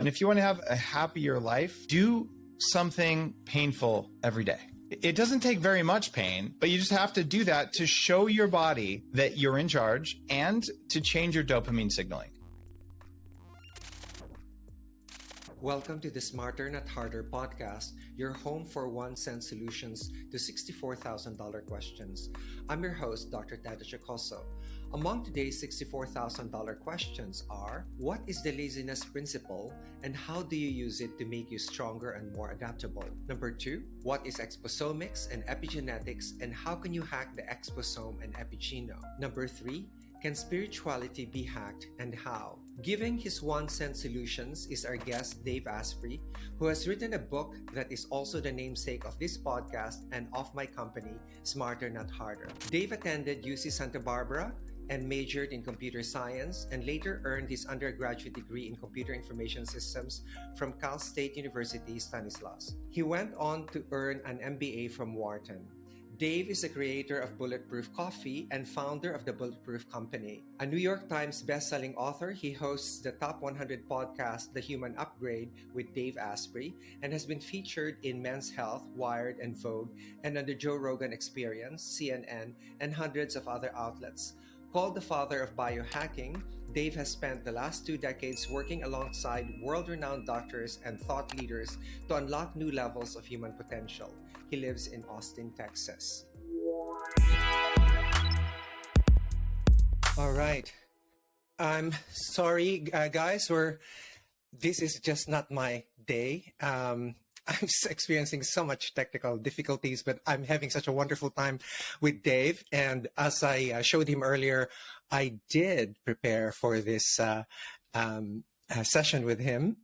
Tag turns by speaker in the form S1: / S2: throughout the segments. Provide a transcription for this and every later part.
S1: And if you want to have a happier life, do something painful every day. It doesn't take very much pain, but you just have to do that to show your body that you're in charge and to change your dopamine signaling.
S2: Welcome to the Smarter Not Harder podcast, your home for 1 cent solutions to $64,000 questions. I'm your host, Dr. HUSO. Among today's $64,000 questions are, what is the laziness principle and how do you use it to make you stronger and more adaptable? Number 2, what is exposomics and epigenetics and how can you hack the exposome and epigenome? Number 3, can spirituality be hacked and how? Giving his 1 cent solutions is our guest, Dave Asprey, who has written a book that is also the namesake of this podcast and of my company, Smarter Not Harder. Dave attended UC Santa Barbara and majored in computer science and later earned his undergraduate degree in computer information systems from Cal State University, Stanislaus. He went on to earn an MBA from Wharton. Dave is the creator of Bulletproof Coffee and founder of the Bulletproof Company. A New York Times bestselling author, he hosts the top 100 podcast, The Human Upgrade with Dave Asprey, and has been featured in Men's Health, Wired, and Vogue, and on the Joe Rogan Experience, CNN, and hundreds of other outlets. Called the Father of Biohacking, Dave has spent the last 2 decades working alongside world-renowned doctors and thought leaders to unlock new levels of human potential. He lives in Austin, Texas. All right. I'm sorry, guys. This is just not my day. I'm experiencing so much technical difficulties, but I'm having such a wonderful time with Dave. And as I showed him earlier, I did prepare for this session with him.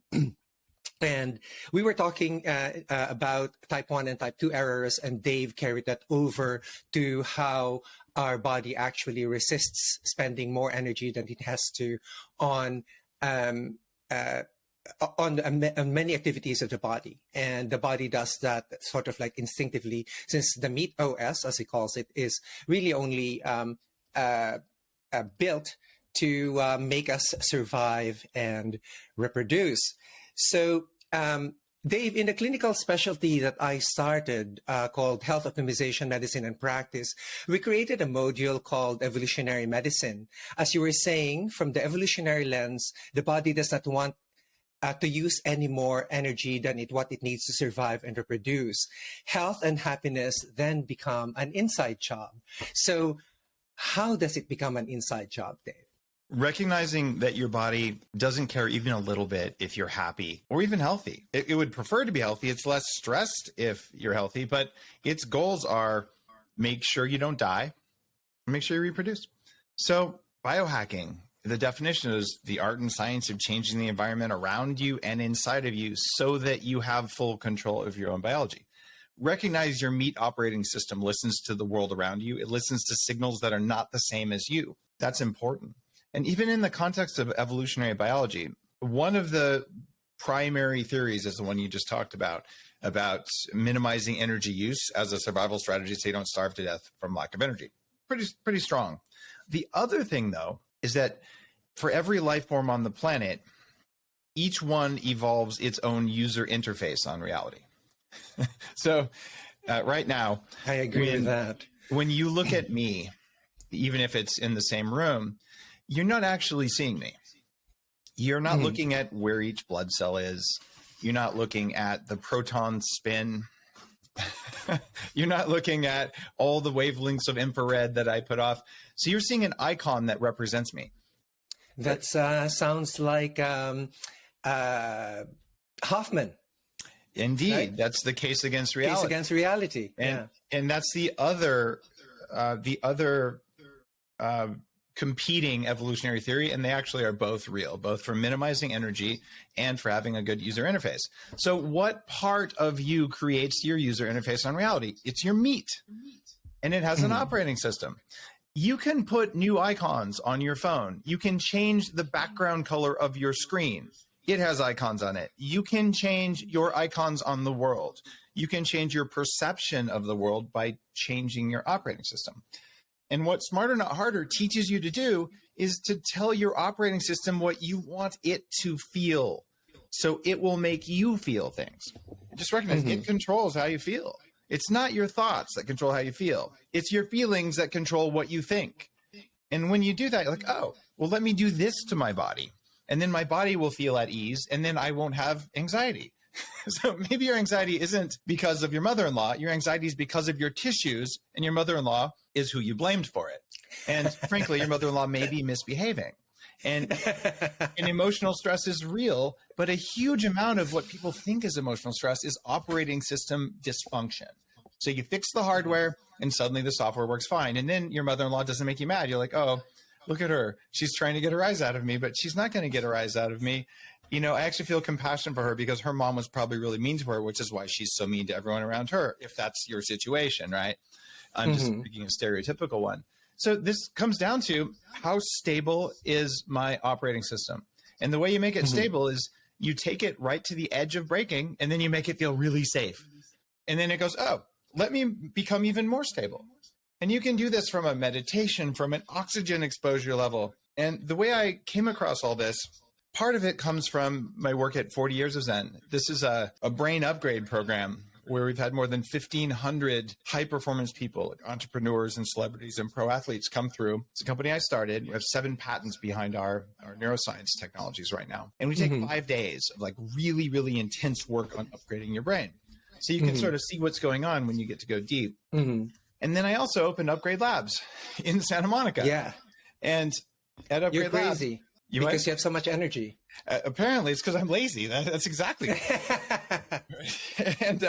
S2: And we were talking about type 1 and type 2 errors, and Dave carried that over to how our body actually resists spending more energy than it has to on many activities of the body. And the body does that sort of like instinctively, since the meat OS, as he calls it, is really only built to make us survive and reproduce. So, Dave, in the clinical specialty that I started called Health Optimization, Medicine and Practice, we created a module called Evolutionary Medicine. As you were saying, from the evolutionary lens, the body does not want to use any more energy than what it needs to survive and reproduce. Health and happiness then become an inside job. So how does it become an inside job, Dave?
S1: Recognizing that your body doesn't care even a little bit if you're happy or even healthy. It would prefer to be healthy. It's less stressed if you're healthy, but its goals are make sure you don't die, make sure you reproduce. So biohacking, the definition is the art and science of changing the environment around you and inside of you so that you have full control of your own biology. Recognize your meat operating system listens to the world around you. It listens to signals that are not the same as you. That's important. And even in the context of evolutionary biology, one of the primary theories is the one you just talked about minimizing energy use as a survival strategy so you don't starve to death from lack of energy. Pretty strong. The other thing, though, is that for every life form on the planet, each one evolves its own user interface on reality. So right now,
S2: I agree with that.
S1: When you look at me, even if it's in the same room, you're not actually seeing me. You're not looking at where each blood cell is. You're not looking at the proton spin. You're not looking at all the wavelengths of infrared that I put off. So you're seeing an icon that represents me.
S2: That sounds like Hoffman.
S1: Indeed,
S2: right?
S1: That's the case against reality.
S2: Case against reality,
S1: and that's the other competing evolutionary theory, and they actually are both real, both for minimizing energy and for having a good user interface. So what part of you creates your user interface on reality? It's your meat, and it has an operating system. You can put new icons on your phone. You can change the background color of your screen. It has icons on it. You can change your icons on the world. You can change your perception of the world by changing your operating system. And what Smarter Not Harder teaches you to do is to tell your operating system what you want it to feel. So it will make you feel things. Just recognize it controls how you feel. It's not your thoughts that control how you feel. It's your feelings that control what you think. And when you do that, you're like, oh, well, let me do this to my body. And then my body will feel at ease, and then I won't have anxiety. So maybe your anxiety isn't because of your mother-in-law. Your anxiety is because of your tissues, and your mother-in-law is who you blamed for it. And frankly, your mother-in-law may be misbehaving. And emotional stress is real, but a huge amount of what people think is emotional stress is operating system dysfunction. So you fix the hardware and suddenly the software works fine. And then your mother-in-law doesn't make you mad. You're like, oh, look at her. She's trying to get a rise out of me, but she's not going to get a rise out of me. You know, I actually feel compassion for her because her mom was probably really mean to her, which is why she's so mean to everyone around her, if that's your situation, right? I'm just picking a stereotypical one. So this comes down to how stable is my operating system? And the way you make it stable is you take it right to the edge of breaking, and then you make it feel really safe. And then it goes, oh, let me become even more stable. And you can do this from a meditation, from an oxygen exposure level. And the way I came across all this, part of it comes from my work at 40 Years of Zen. This is a brain upgrade program where we've had more than 1,500 high-performance people, like entrepreneurs and celebrities and pro athletes come through. It's a company I started. We have 7 patents behind our neuroscience technologies right now. And we take 5 days of like really, really intense work on upgrading your brain. So you can sort of see what's going on when you get to go deep. And then I also opened Upgrade Labs in Santa Monica.
S2: Yeah.
S1: And at Upgrade
S2: You're crazy.
S1: Labs,
S2: because you have so much energy.
S1: Apparently, it's because I'm lazy. That's exactly it. And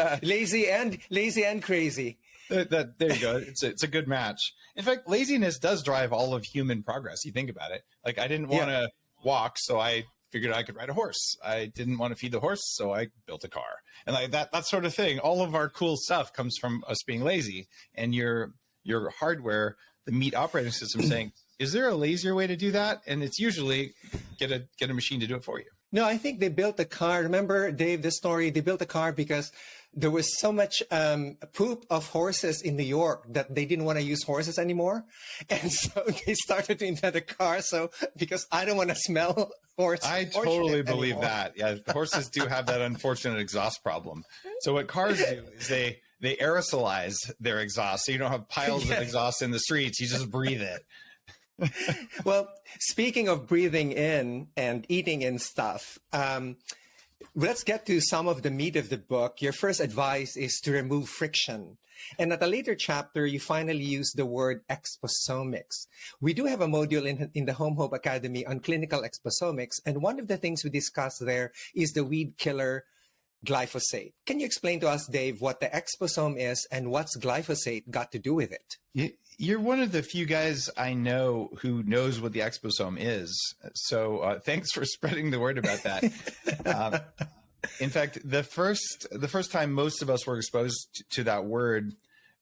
S2: lazy and crazy.
S1: There you go. It's a good match. In fact, laziness does drive all of human progress. You think about it. Like I didn't want to walk, so I figured I could ride a horse. I didn't want to feed the horse, so I built a car. And like that sort of thing. All of our cool stuff comes from us being lazy. And your hardware, the meat operating system, saying, is there a lazier way to do that? And it's usually get a machine to do it for you.
S2: No, I think they built a car. Remember, Dave, the story? They built a car because there was so much poop of horses in New York that they didn't want to use horses anymore. And so they started to invent a car. So because I don't want to smell horse.
S1: I totally believe that. Yeah, horses do have that unfortunate exhaust problem. So what cars do is they aerosolize their exhaust. So you don't have piles of exhaust in the streets. You just breathe it.
S2: Well, speaking of breathing in and eating in stuff, let's get to some of the meat of the book. Your first advice is to remove friction. And at a later chapter, you finally use the word exposomics. We do have a module in the Home Hope Academy on clinical exposomics. And one of the things we discuss there is the weed killer glyphosate. Can you explain to us, Dave, what the exposome is and what's glyphosate got to do with it?
S1: You're one of the few guys I know who knows what the exposome is. So thanks for spreading the word about that. In fact, the first time most of us were exposed to that word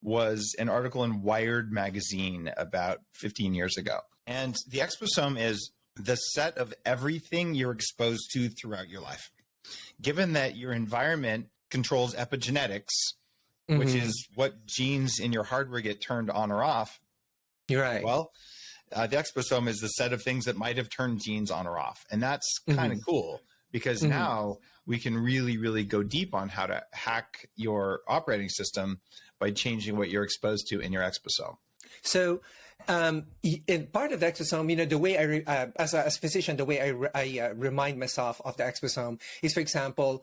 S1: was an article in Wired magazine about 15 years ago. And the exposome is the set of everything you're exposed to throughout your life. Given that your environment controls epigenetics, which is what genes in your hardware get turned on or off.
S2: You're right.
S1: Well, the exposome is the set of things that might have turned genes on or off. And that's kind of cool because now we can really, really go deep on how to hack your operating system by changing what you're exposed to in your exposome.
S2: So in part of the exposome, you know, the way as a physician, the way I remind myself of the exposome is, for example,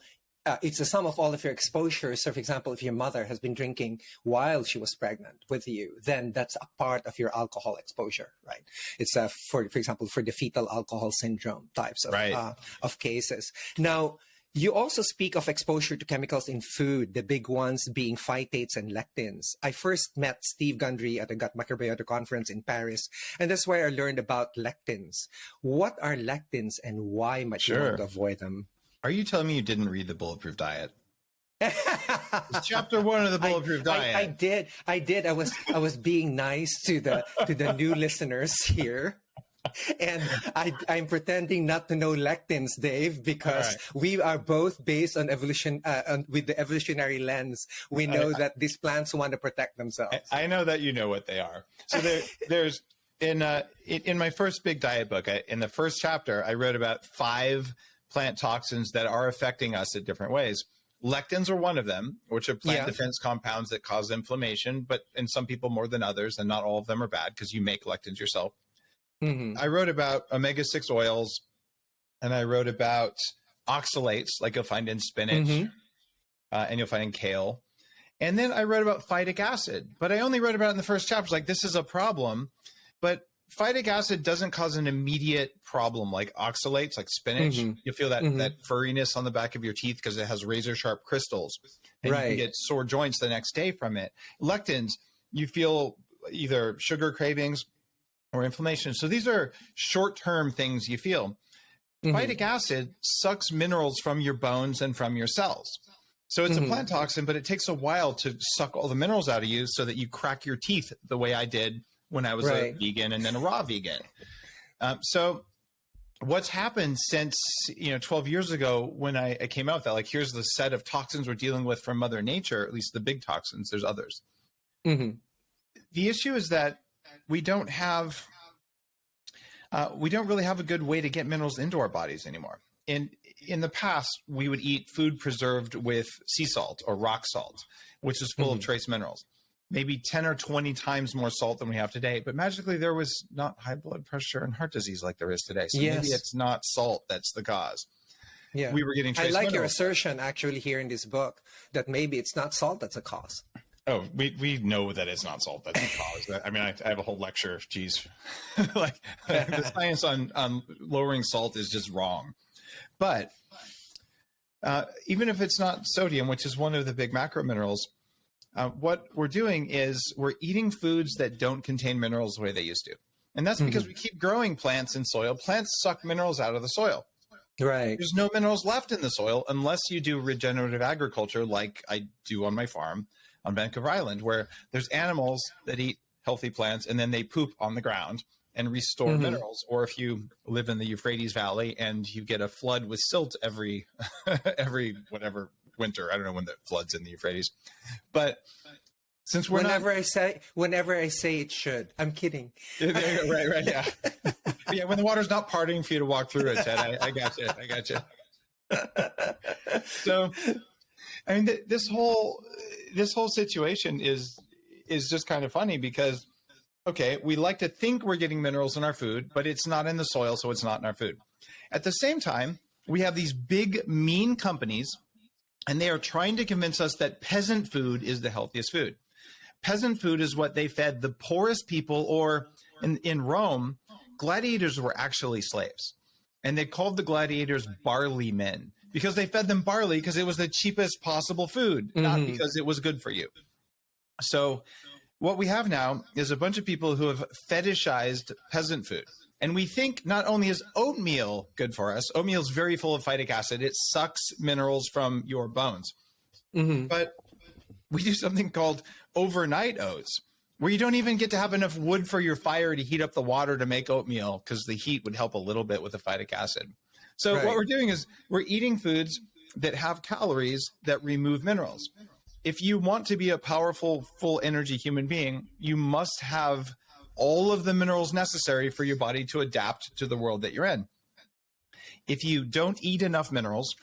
S2: it's the sum of all of your exposures. So, for example, if your mother has been drinking while she was pregnant with you, then that's a part of your alcohol exposure, right? It's for example, for the fetal alcohol syndrome types of cases. Now, you also speak of exposure to chemicals in food, the big ones being phytates and lectins. I first met Steve Gundry at a Gut Microbiota conference in Paris, and that's where I learned about lectins. What are lectins and why might you want to avoid them?
S1: Are you telling me you didn't read the Bulletproof Diet? It's chapter 1 of the Bulletproof Diet.
S2: I did. I was being nice to the new listeners here. And I'm pretending not to know lectins, Dave, because we are both based on evolution, with the evolutionary lens. We know that these plants want to protect themselves.
S1: I know that you know what they are. So there's in my first big diet book, in the first chapter, I wrote about 5 plant toxins that are affecting us in different ways. Lectins are one of them, which are plant defense compounds that cause inflammation, but in some people more than others, and not all of them are bad because you make lectins yourself. I wrote about omega-6 oils, and I wrote about oxalates, like you'll find in spinach, and you'll find in kale. And then I wrote about phytic acid, but I only wrote about it in the first chapter. Like, this is a problem, but phytic acid doesn't cause an immediate problem like oxalates, like spinach. You feel that that furriness on the back of your teeth because it has razor sharp crystals, and you can get sore joints the next day from it. Lectins, you feel either sugar cravings or inflammation. So these are short-term things you feel. Phytic acid sucks minerals from your bones and from your cells. So it's a plant toxin, but it takes a while to suck all the minerals out of you so that you crack your teeth the way I did when I was a vegan and then a raw vegan. So what's happened since, 12 years ago when I came out with that, like, here's the set of toxins we're dealing with from Mother Nature, at least the big toxins, there's others. The issue is that we don't really have a good way to get minerals into our bodies anymore. In the past, we would eat food preserved with sea salt or rock salt, which is full of trace minerals, maybe 10 or 20 times more salt than we have today. But magically, there was not high blood pressure and heart disease like there is today. So maybe it's not salt that's the cause.
S2: Yeah,
S1: we were getting trace
S2: I like
S1: minerals.
S2: your assertion actually here in this book that maybe it's not salt that's a cause.
S1: Oh, we know that it's not salt that's the cause. I mean, I have a whole lecture. Geez, like the science on lowering salt is just wrong. But even if it's not sodium, which is one of the big macro minerals, what we're doing is we're eating foods that don't contain minerals the way they used to. And that's because we keep growing plants in soil. Plants suck minerals out of the soil.
S2: Right.
S1: There's no minerals left in the soil unless you do regenerative agriculture like I do on my farm on Vancouver Island, where there's animals that eat healthy plants and then they poop on the ground and restore minerals. Or if you live in the Euphrates Valley and you get a flood with silt every whatever winter, I don't know when the floods in the Euphrates, but since we're
S2: whenever I say it should, I'm kidding.
S1: Right, yeah. Yeah, when the water's not parting for you to walk through it, Ted, I got you. So, I mean, this whole situation is just kind of funny because, okay, we like to think we're getting minerals in our food, but it's not in the soil, so it's not in our food. At the same time, we have these big, mean companies, and they are trying to convince us that peasant food is the healthiest food. Peasant food is what they fed the poorest people, or in Rome, gladiators were actually slaves. And they called the gladiators barley men because they fed them barley because it was the cheapest possible food, not because it was good for you. So what we have now is a bunch of people who have fetishized peasant food. And we think not only is oatmeal good for us, oatmeal is very full of phytic acid. It sucks minerals from your bones. But we do something called overnight oats, where you don't even get to have enough wood for your fire to heat up the water to make oatmeal because the heat would help a little bit with the phytic acid. So what we're doing is we're eating foods that have calories that remove minerals. If you want to be a powerful, full energy human being, you must have all of the minerals necessary for your body to adapt to the world that you're in. If you don't eat enough minerals,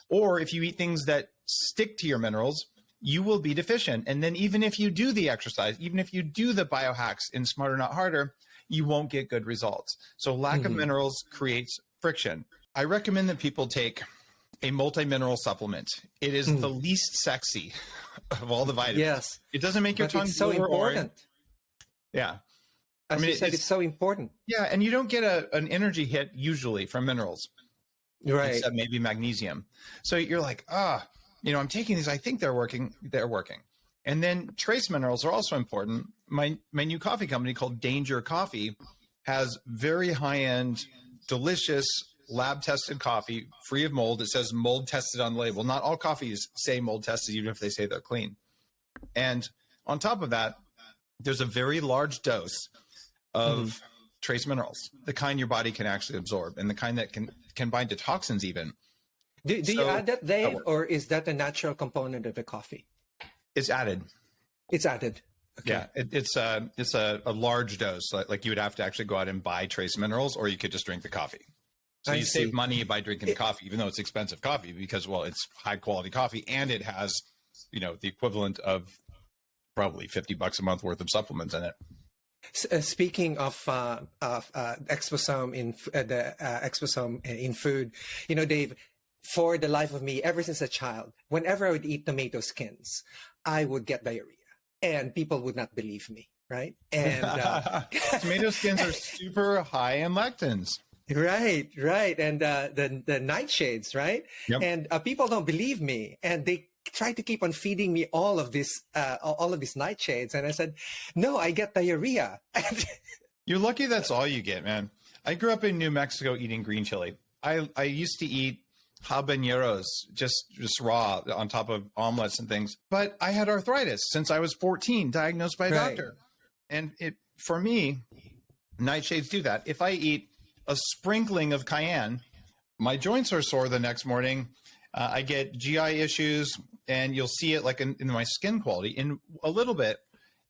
S1: or if you eat things that stick to your minerals, you will be deficient. And then even if you do the exercise, even if you do the biohacks in Smarter Not Harder, you won't get good results. So lack of minerals creates friction. I recommend that people take a multi-mineral supplement. It is the least sexy of all the vitamins.
S2: Yes.
S1: It doesn't make your tongue
S2: so important.
S1: Yeah.
S2: As you said, it's so important.
S1: Yeah, and you don't get an energy hit usually from minerals.
S2: Right.
S1: Except maybe magnesium. So you're like, I'm taking these. I think they're working. They're working. And then trace minerals are also important. My new coffee company called Danger Coffee has very high-end, delicious, lab-tested coffee, free of mold. It says mold tested on the label. Not all coffees say mold tested, even if they say they're clean. And on top of that, there's a very large dose of trace minerals, the kind your body can actually absorb and the kind that can bind to toxins even.
S2: Do you add that, Dave, or is that a natural component of the coffee?
S1: It's added.
S2: It's added. Okay.
S1: Yeah, it's a large dose. Like you would have to actually go out and buy trace minerals, or you could just drink the coffee. So you save money by drinking the coffee, even though it's expensive coffee, because, well, it's high quality coffee and it has, the equivalent of probably $50 a month worth of supplements in it.
S2: Speaking of exposome in food, Dave, for the life of me, ever since a child, whenever I would eat tomato skins, I would get diarrhea, and people would not believe me, right? And
S1: tomato skins are super high in lectins.
S2: Right. And the nightshades, right?
S1: Yep.
S2: And people don't believe me, and they try to keep on feeding me all of these nightshades, and I said, no, I get diarrhea.
S1: You're lucky that's all you get, man. I grew up in New Mexico eating green chili. I used to eat habaneros just raw on top of omelets and things, but I had arthritis since I was 14, diagnosed by a doctor. And for me, nightshades do that. If I eat a sprinkling of cayenne, my joints are sore the next morning. I get GI issues, and you'll see it like in my skin quality in a little bit.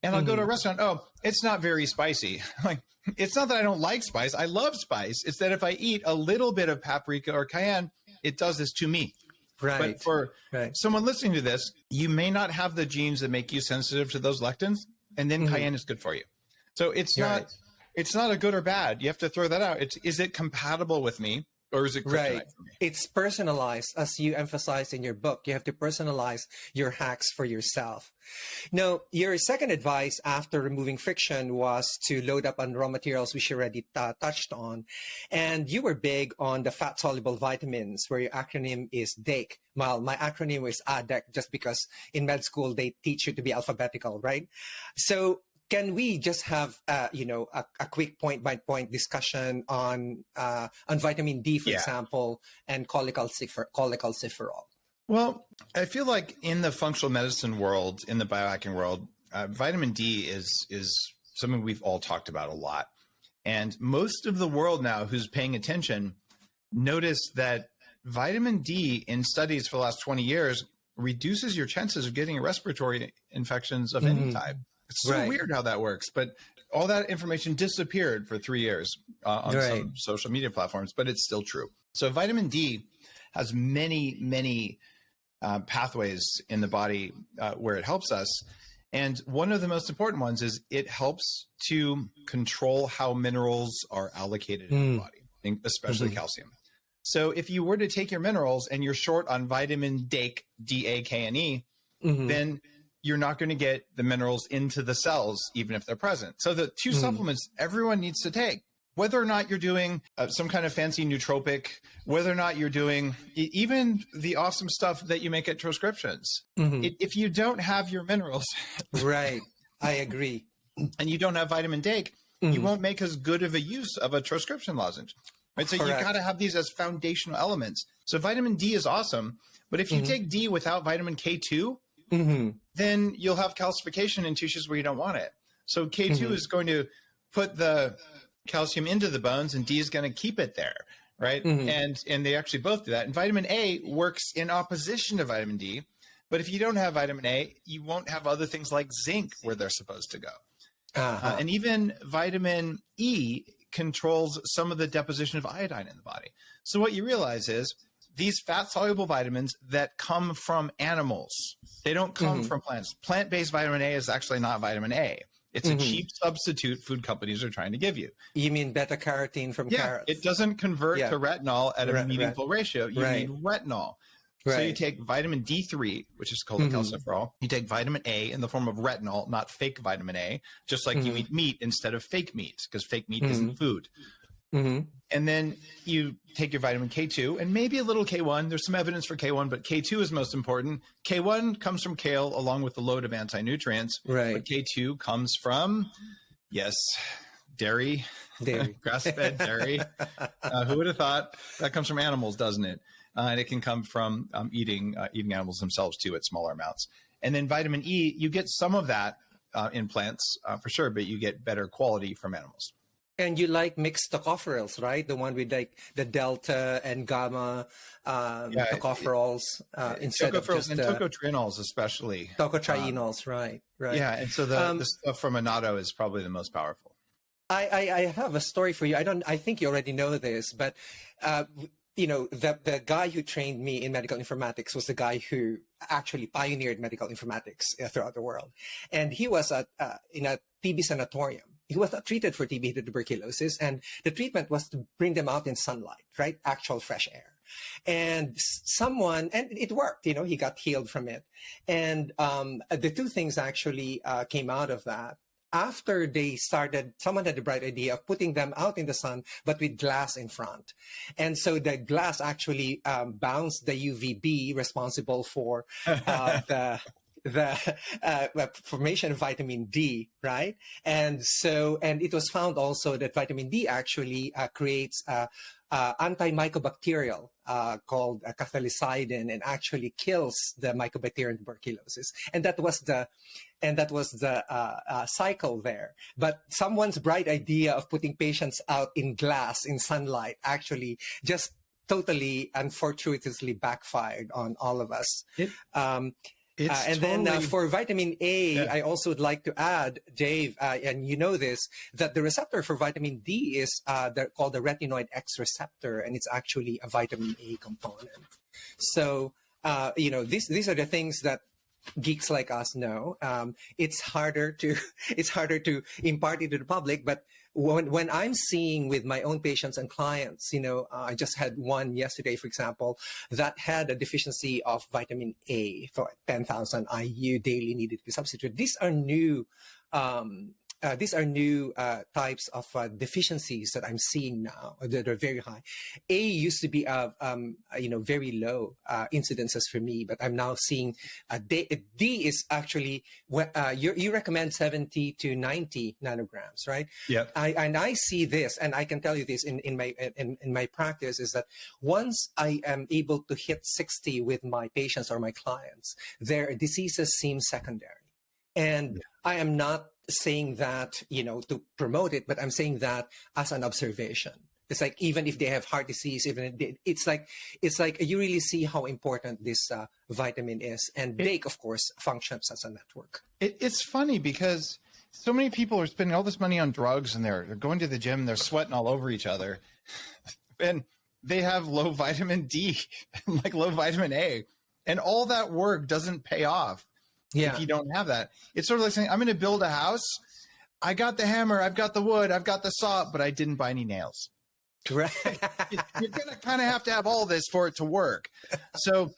S1: And I'll go to a restaurant. Oh, it's not very spicy. Like, it's not that I don't like spice. I love spice. It's that if I eat a little bit of paprika or cayenne, it does this to me.
S2: Right.
S1: But for someone listening to this, you may not have the genes that make you sensitive to those lectins, and then cayenne is good for you. So it's not a good or bad. You have to throw that out. Is it compatible with me? Or is it kryptonite for me?
S2: It's personalized, as you emphasized in your book. You have to personalize your hacks for yourself. Now, your second advice after removing friction was to load up on raw materials, which you already touched on. And you were big on the fat-soluble vitamins, where your acronym is DAKE. Well, my acronym is ADEC, just because in med school they teach you to be alphabetical, right? So can we just have, a quick point-by-point discussion on vitamin D, for example, and cholecalciferol?
S1: Well, I feel like in the functional medicine world, in the biohacking world, vitamin D is something we've all talked about a lot. And most of the world now who's paying attention notice that vitamin D in studies for the last 20 years reduces your chances of getting respiratory infections of any type. It's so weird how that works, but all that information disappeared for 3 years on some social media platforms, but it's still true. So vitamin D has many pathways in the body where it helps us. And one of the most important ones is it helps to control how minerals are allocated in the body, especially calcium. So if you were to take your minerals and you're short on vitamin DAKE, D-A-K-N-E, then you're not going to get the minerals into the cells, even if they're present. So the two supplements everyone needs to take, whether or not you're doing some kind of fancy nootropic, whether or not you're doing even the awesome stuff that you make at transcriptions. If you don't have your minerals,
S2: I agree,
S1: and you don't have vitamin DAKE, you won't make as good of a use of a transcription lozenge. Right? So you got to have these as foundational elements. So vitamin D is awesome, but if you take D without vitamin K2, then you'll have calcification in tissues where you don't want it. So K2 is going to put the calcium into the bones, and D is going to keep it there, right? And they actually both do that. And vitamin A works in opposition to vitamin D. But if you don't have vitamin A, you won't have other things like zinc where they're supposed to go. And even vitamin E controls some of the deposition of iodine in the body. So what you realize is these fat-soluble vitamins that come from animals, they don't come from plants. Plant-based vitamin A is actually not vitamin A. It's a cheap substitute food companies are trying to give you.
S2: You mean beta-carotene from carrots?
S1: It doesn't convert to retinol at a meaningful ratio. You need retinol. So you take vitamin D3, which is cholecalciferol. You take vitamin A in the form of retinol, not fake vitamin A, just like you eat meat instead of fake meat, because fake meat isn't food. And then you take your vitamin K2 and maybe a little K1. There's some evidence for K1, but K2 is most important. K1 comes from kale along with the load of anti-nutrients. But K2 comes from, dairy. Grass-fed dairy. Who would have thought? That comes from animals, doesn't it? And it can come from eating animals themselves too at smaller amounts. And then vitamin E, you get some of that in plants for sure, but you get better quality from animals.
S2: And you like mixed tocopherols, right? The one with like the delta and gamma tocopherols instead of just
S1: and tocotrienols, especially.
S2: Tocotrienols, right.
S1: Yeah, and so the stuff from annatto is probably the most powerful.
S2: I have a story for you. I think you already know this, but the guy who trained me in medical informatics was the guy who actually pioneered medical informatics throughout the world, and he was in a TB sanatorium. He was not treated for TB tuberculosis, and the treatment was to bring them out in sunlight, right? Actual fresh air. And and it worked, he got healed from it. And the two things actually came out of that. After they started, someone had the bright idea of putting them out in the sun, but with glass in front. And so the glass actually bounced the UVB responsible for the formation of vitamin D, right? And it was found also that vitamin D actually creates antimycobacterial called cathelicidin, and actually kills the Mycobacterium tuberculosis. And that was the cycle there. But someone's bright idea of putting patients out in glass in sunlight actually just totally and fortuitously backfired on all of us. Then for vitamin A, I also would like to add, Dave, and you know this, that the receptor for vitamin D is called the retinoid X receptor, and it's actually a vitamin A component. So, these are the things that geeks like us know. It's harder to impart it to the public, but when I'm seeing with my own patients and clients, I just had one yesterday, for example, that had a deficiency of vitamin A for 10,000 IU daily needed to be substituted. These are new types of deficiencies that I'm seeing now that are very high. A used to be very low incidences for me, but I'm now seeing D is actually you recommend 70 to 90 nanograms, right?
S1: Yeah.
S2: I see this, and I can tell you this in my practice, is that once I am able to hit 60 with my patients or my clients, their diseases seem secondary, and I am not saying that to promote it, but I'm saying that as an observation. It's like, even if they have heart disease, it's like you really see how important this vitamin is, and DAIC, of course, functions as a network.
S1: It's funny because so many people are spending all this money on drugs, and they're going to the gym, they're sweating all over each other, and they have low vitamin D and like low vitamin A, and all that work doesn't pay off. If you don't have that. It's sort of like saying, I'm going to build a house. I got the hammer, I've got the wood, I've got the saw, but I didn't buy any nails.
S2: Right.
S1: You're going to kind of have to have all this for it to work. So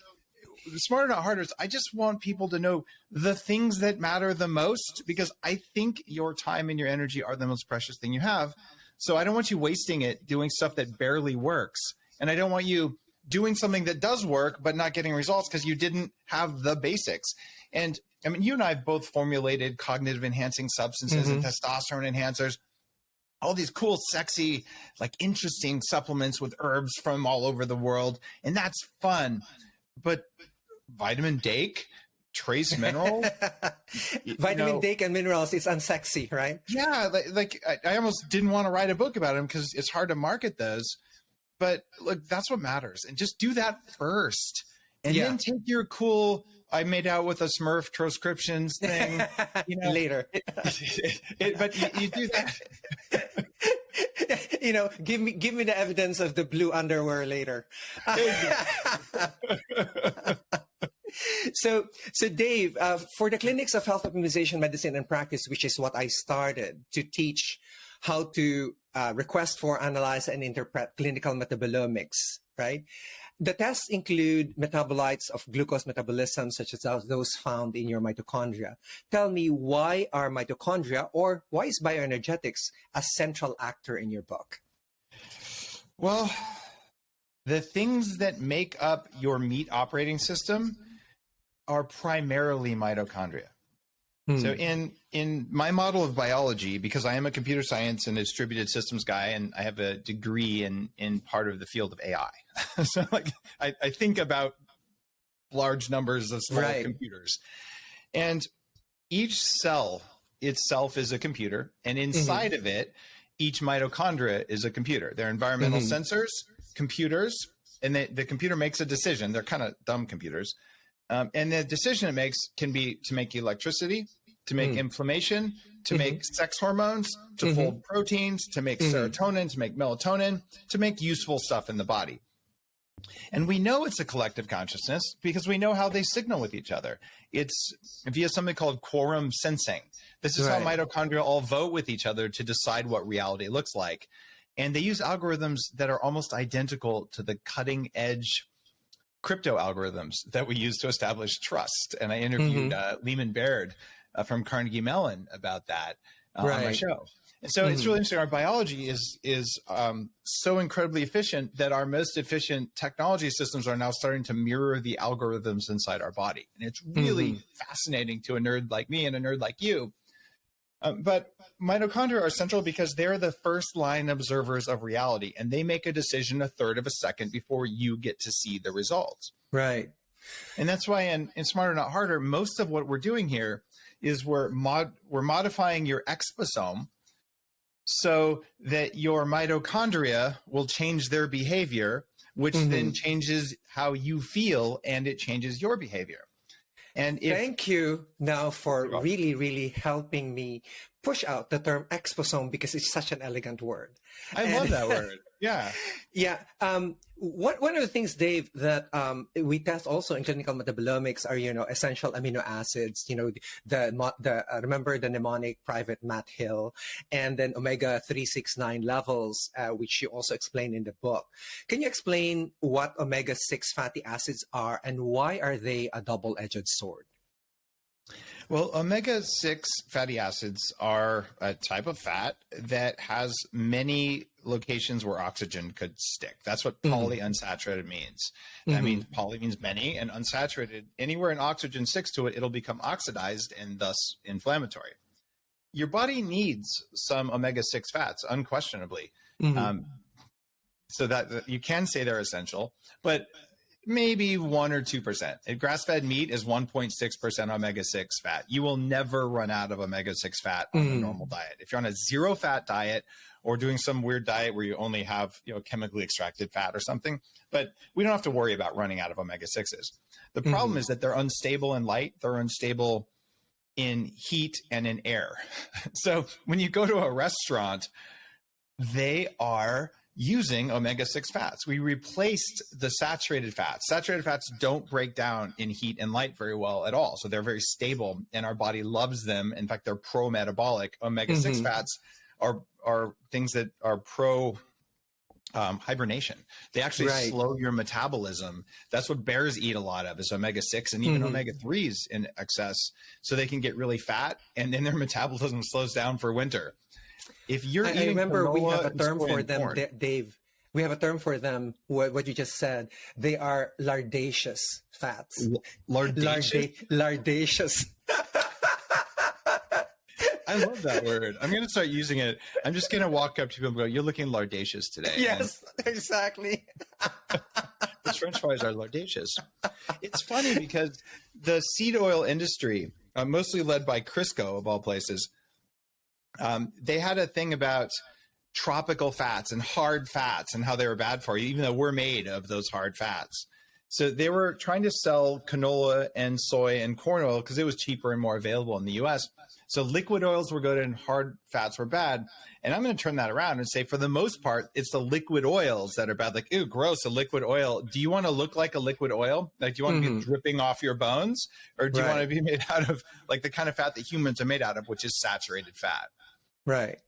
S1: Smarter Not Harder, I just want people to know the things that matter the most, because I think your time and your energy are the most precious thing you have. So I don't want you wasting it doing stuff that barely works. And I don't want you doing something that does work but not getting results because you didn't have the basics. And I mean, you and I have both formulated cognitive enhancing substances and testosterone enhancers, all these cool, sexy, like interesting supplements with herbs from all over the world. And that's fun. But vitamin DAIC, trace mineral,
S2: vitamin DAIC and minerals is unsexy, right?
S1: Yeah. I almost didn't want to write a book about them because it's hard to market those. But look, that's what matters. And just do that first. And then take your cool, I made out with a Smurf transcriptions thing,
S2: later.
S1: But you do that.
S2: Give me the evidence of the blue underwear later. So Dave, for the clinics of health optimization, medicine, and practice, which is what I started to teach how to request for, analyze, and interpret clinical metabolomics, right? The tests include metabolites of glucose metabolism, such as those found in your mitochondria. Tell me, why are mitochondria, or why is bioenergetics a central actor in your book?
S1: Well, the things that make up your meat operating system are primarily mitochondria. So in my model of biology, because I am a computer science and distributed systems guy, and I have a degree in part of the field of AI. So like I think about large numbers of small computers. And each cell itself is a computer. And inside of it, each mitochondria is a computer. They're environmental sensors, computers, and the computer makes a decision. They're kind of dumb computers. And the decision it makes can be to make electricity, to make inflammation, to make sex hormones, to fold proteins, to make serotonin, to make melatonin, to make useful stuff in the body. And we know it's a collective consciousness because we know how they signal with each other. It's via something called quorum sensing. This is how mitochondria all vote with each other to decide what reality looks like. And they use algorithms that are almost identical to the cutting edge crypto algorithms that we use to establish trust. And I interviewed Lehman Baird from Carnegie Mellon about that on my show. And so it's really interesting. Our biology is so incredibly efficient that our most efficient technology systems are now starting to mirror the algorithms inside our body. And it's really fascinating to a nerd like me and a nerd like you. But mitochondria are central because they're the first line observers of reality, and they make a decision a third of a second before you get to see the results.
S2: Right.
S1: And that's why in Smarter Not Harder, most of what we're doing here is we're modifying your exposome so that your mitochondria will change their behavior, which then changes how you feel, and it changes your behavior. And
S2: thank you now for really, really helping me push out the term exposome because it's such an elegant word.
S1: I love that word. Yeah.
S2: Yeah. One of the things, Dave, that we test also in clinical metabolomics are, essential amino acids, remember the mnemonic private Matt Hill, and then omega 369 levels, which you also explain in the book. Can you explain what omega-6 fatty acids are and why are they a double-edged sword?
S1: Well, omega-6 fatty acids are a type of fat that has many locations where oxygen could stick. That's what polyunsaturated means. That means poly means many, and unsaturated, anywhere an oxygen sticks to it, it'll become oxidized and thus inflammatory. Your body needs some omega-6 fats, unquestionably. So that you can say they're essential, but maybe 1 or 2%. Grass-fed meat is 1.6% omega-6 fat. You will never run out of omega-6 fat on a normal diet. If you're on a zero-fat diet or doing some weird diet where you only have chemically extracted fat or something, but we don't have to worry about running out of omega-6s. The problem is that they're unstable in light. They're unstable in heat and in air. So when you go to a restaurant, they are using omega-6 fats. We replaced the saturated fats. Saturated fats don't break down in heat and light very well at all. So they're very stable and our body loves them. In fact, they're pro-metabolic. Omega-6 fats are things that are pro hibernation. They actually slow your metabolism. That's what bears eat a lot of is omega-6 and even omega-3s in excess. So they can get really fat and then their metabolism slows down for winter. If you're
S2: I remember we have a term for them, Dave. We have a term for them, what you just said. They are lardaceous fats. Lardaceous.
S1: I love that word. I'm going to start using it. I'm just going to walk up to people and go, you're looking lardaceous today.
S2: Yes, exactly.
S1: The French fries are lardaceous. It's funny because the seed oil industry, mostly led by Crisco of all places, they had a thing about tropical fats and hard fats and how they were bad for you, even though we're made of those hard fats. So they were trying to sell canola and soy and corn oil because it was cheaper and more available in the US. So liquid oils were good and hard fats were bad. And I'm going to turn that around and say, for the most part, it's the liquid oils that are bad. Like, ew, gross, a liquid oil. Do you want to look like a liquid oil? Like, do you want to be dripping off your bones? Or do you want to be made out of like the kind of fat that humans are made out of, which is saturated fat?
S2: Right.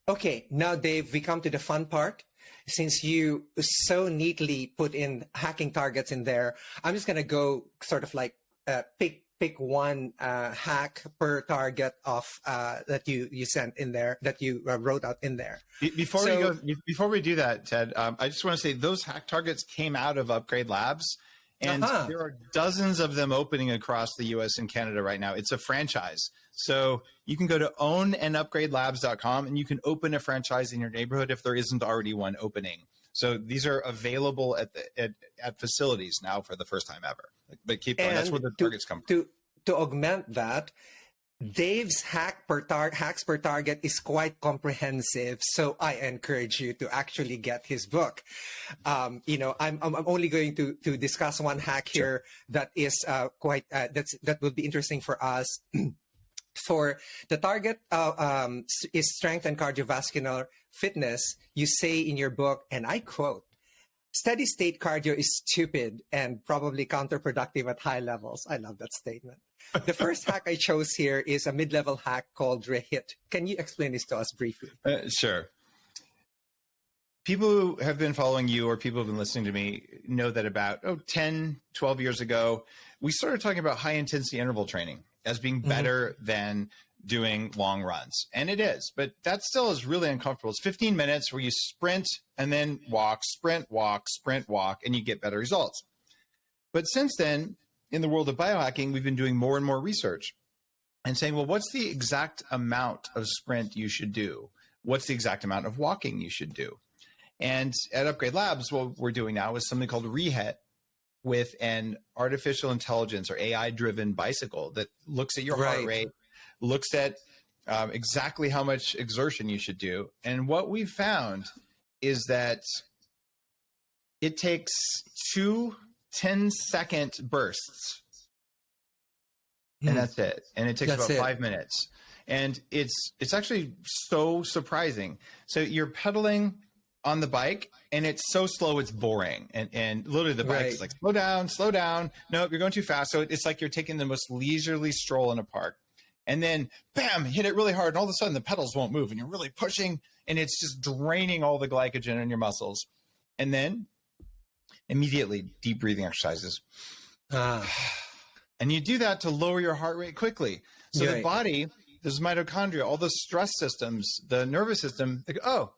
S2: Okay. Now, Dave, we come to the fun part. Since you so neatly put in hacking targets in there, I'm just going to go sort of like pick one hack per target of that you sent in there, that you wrote out in there.
S1: Before we do that, Ted, I just want to say those hack targets came out of Upgrade Labs. And there are dozens of them opening across the US and Canada right now. It's a franchise. So you can go to ownandupgradelabs.com and you can open a franchise in your neighborhood if there isn't already one opening. So these are available at facilities now for the first time ever. But keep going. That's where the targets come from.
S2: To augment that, Dave's hacks per target is quite comprehensive, so I encourage you to actually get his book. I'm only going to discuss one hack here that is that will be interesting for us. For the target is strength and cardiovascular fitness. You say in your book, and I quote, "Steady state cardio is stupid and probably counterproductive at high levels." I love that statement. The first hack I chose here is a mid-level hack called Rehit. Can you explain this to us briefly?
S1: Sure. People who have been following you or people who have been listening to me know that about 10, 12 years ago, we started talking about high intensity interval training as being better than doing long runs. And it is, but that still is really uncomfortable. It's 15 minutes where you sprint and then walk, sprint, walk, and you get better results. But since then, in the world of biohacking, we've been doing more and more research and saying, well, what's the exact amount of sprint you should do? What's the exact amount of walking you should do? And at Upgrade Labs, what we're doing now is something called Rehit, with an artificial intelligence or AI-driven bicycle that looks at your heart rate, looks at exactly how much exertion you should do. And what we've found is that it takes 2 10-second bursts, and that's it. And it takes about 5 minutes. And it's actually so surprising. So you're pedaling on the bike and it's so slow, it's boring. And literally the bike is like, slow down. No, you're going too fast. So it's like you're taking the most leisurely stroll in a park. And then bam, hit it really hard. And all of a sudden the pedals won't move and you're really pushing and it's just draining all the glycogen in your muscles. And then immediately deep breathing exercises. And you do that to lower your heart rate quickly. So the body, this mitochondria, all the stress systems, the nervous system, they go, oh,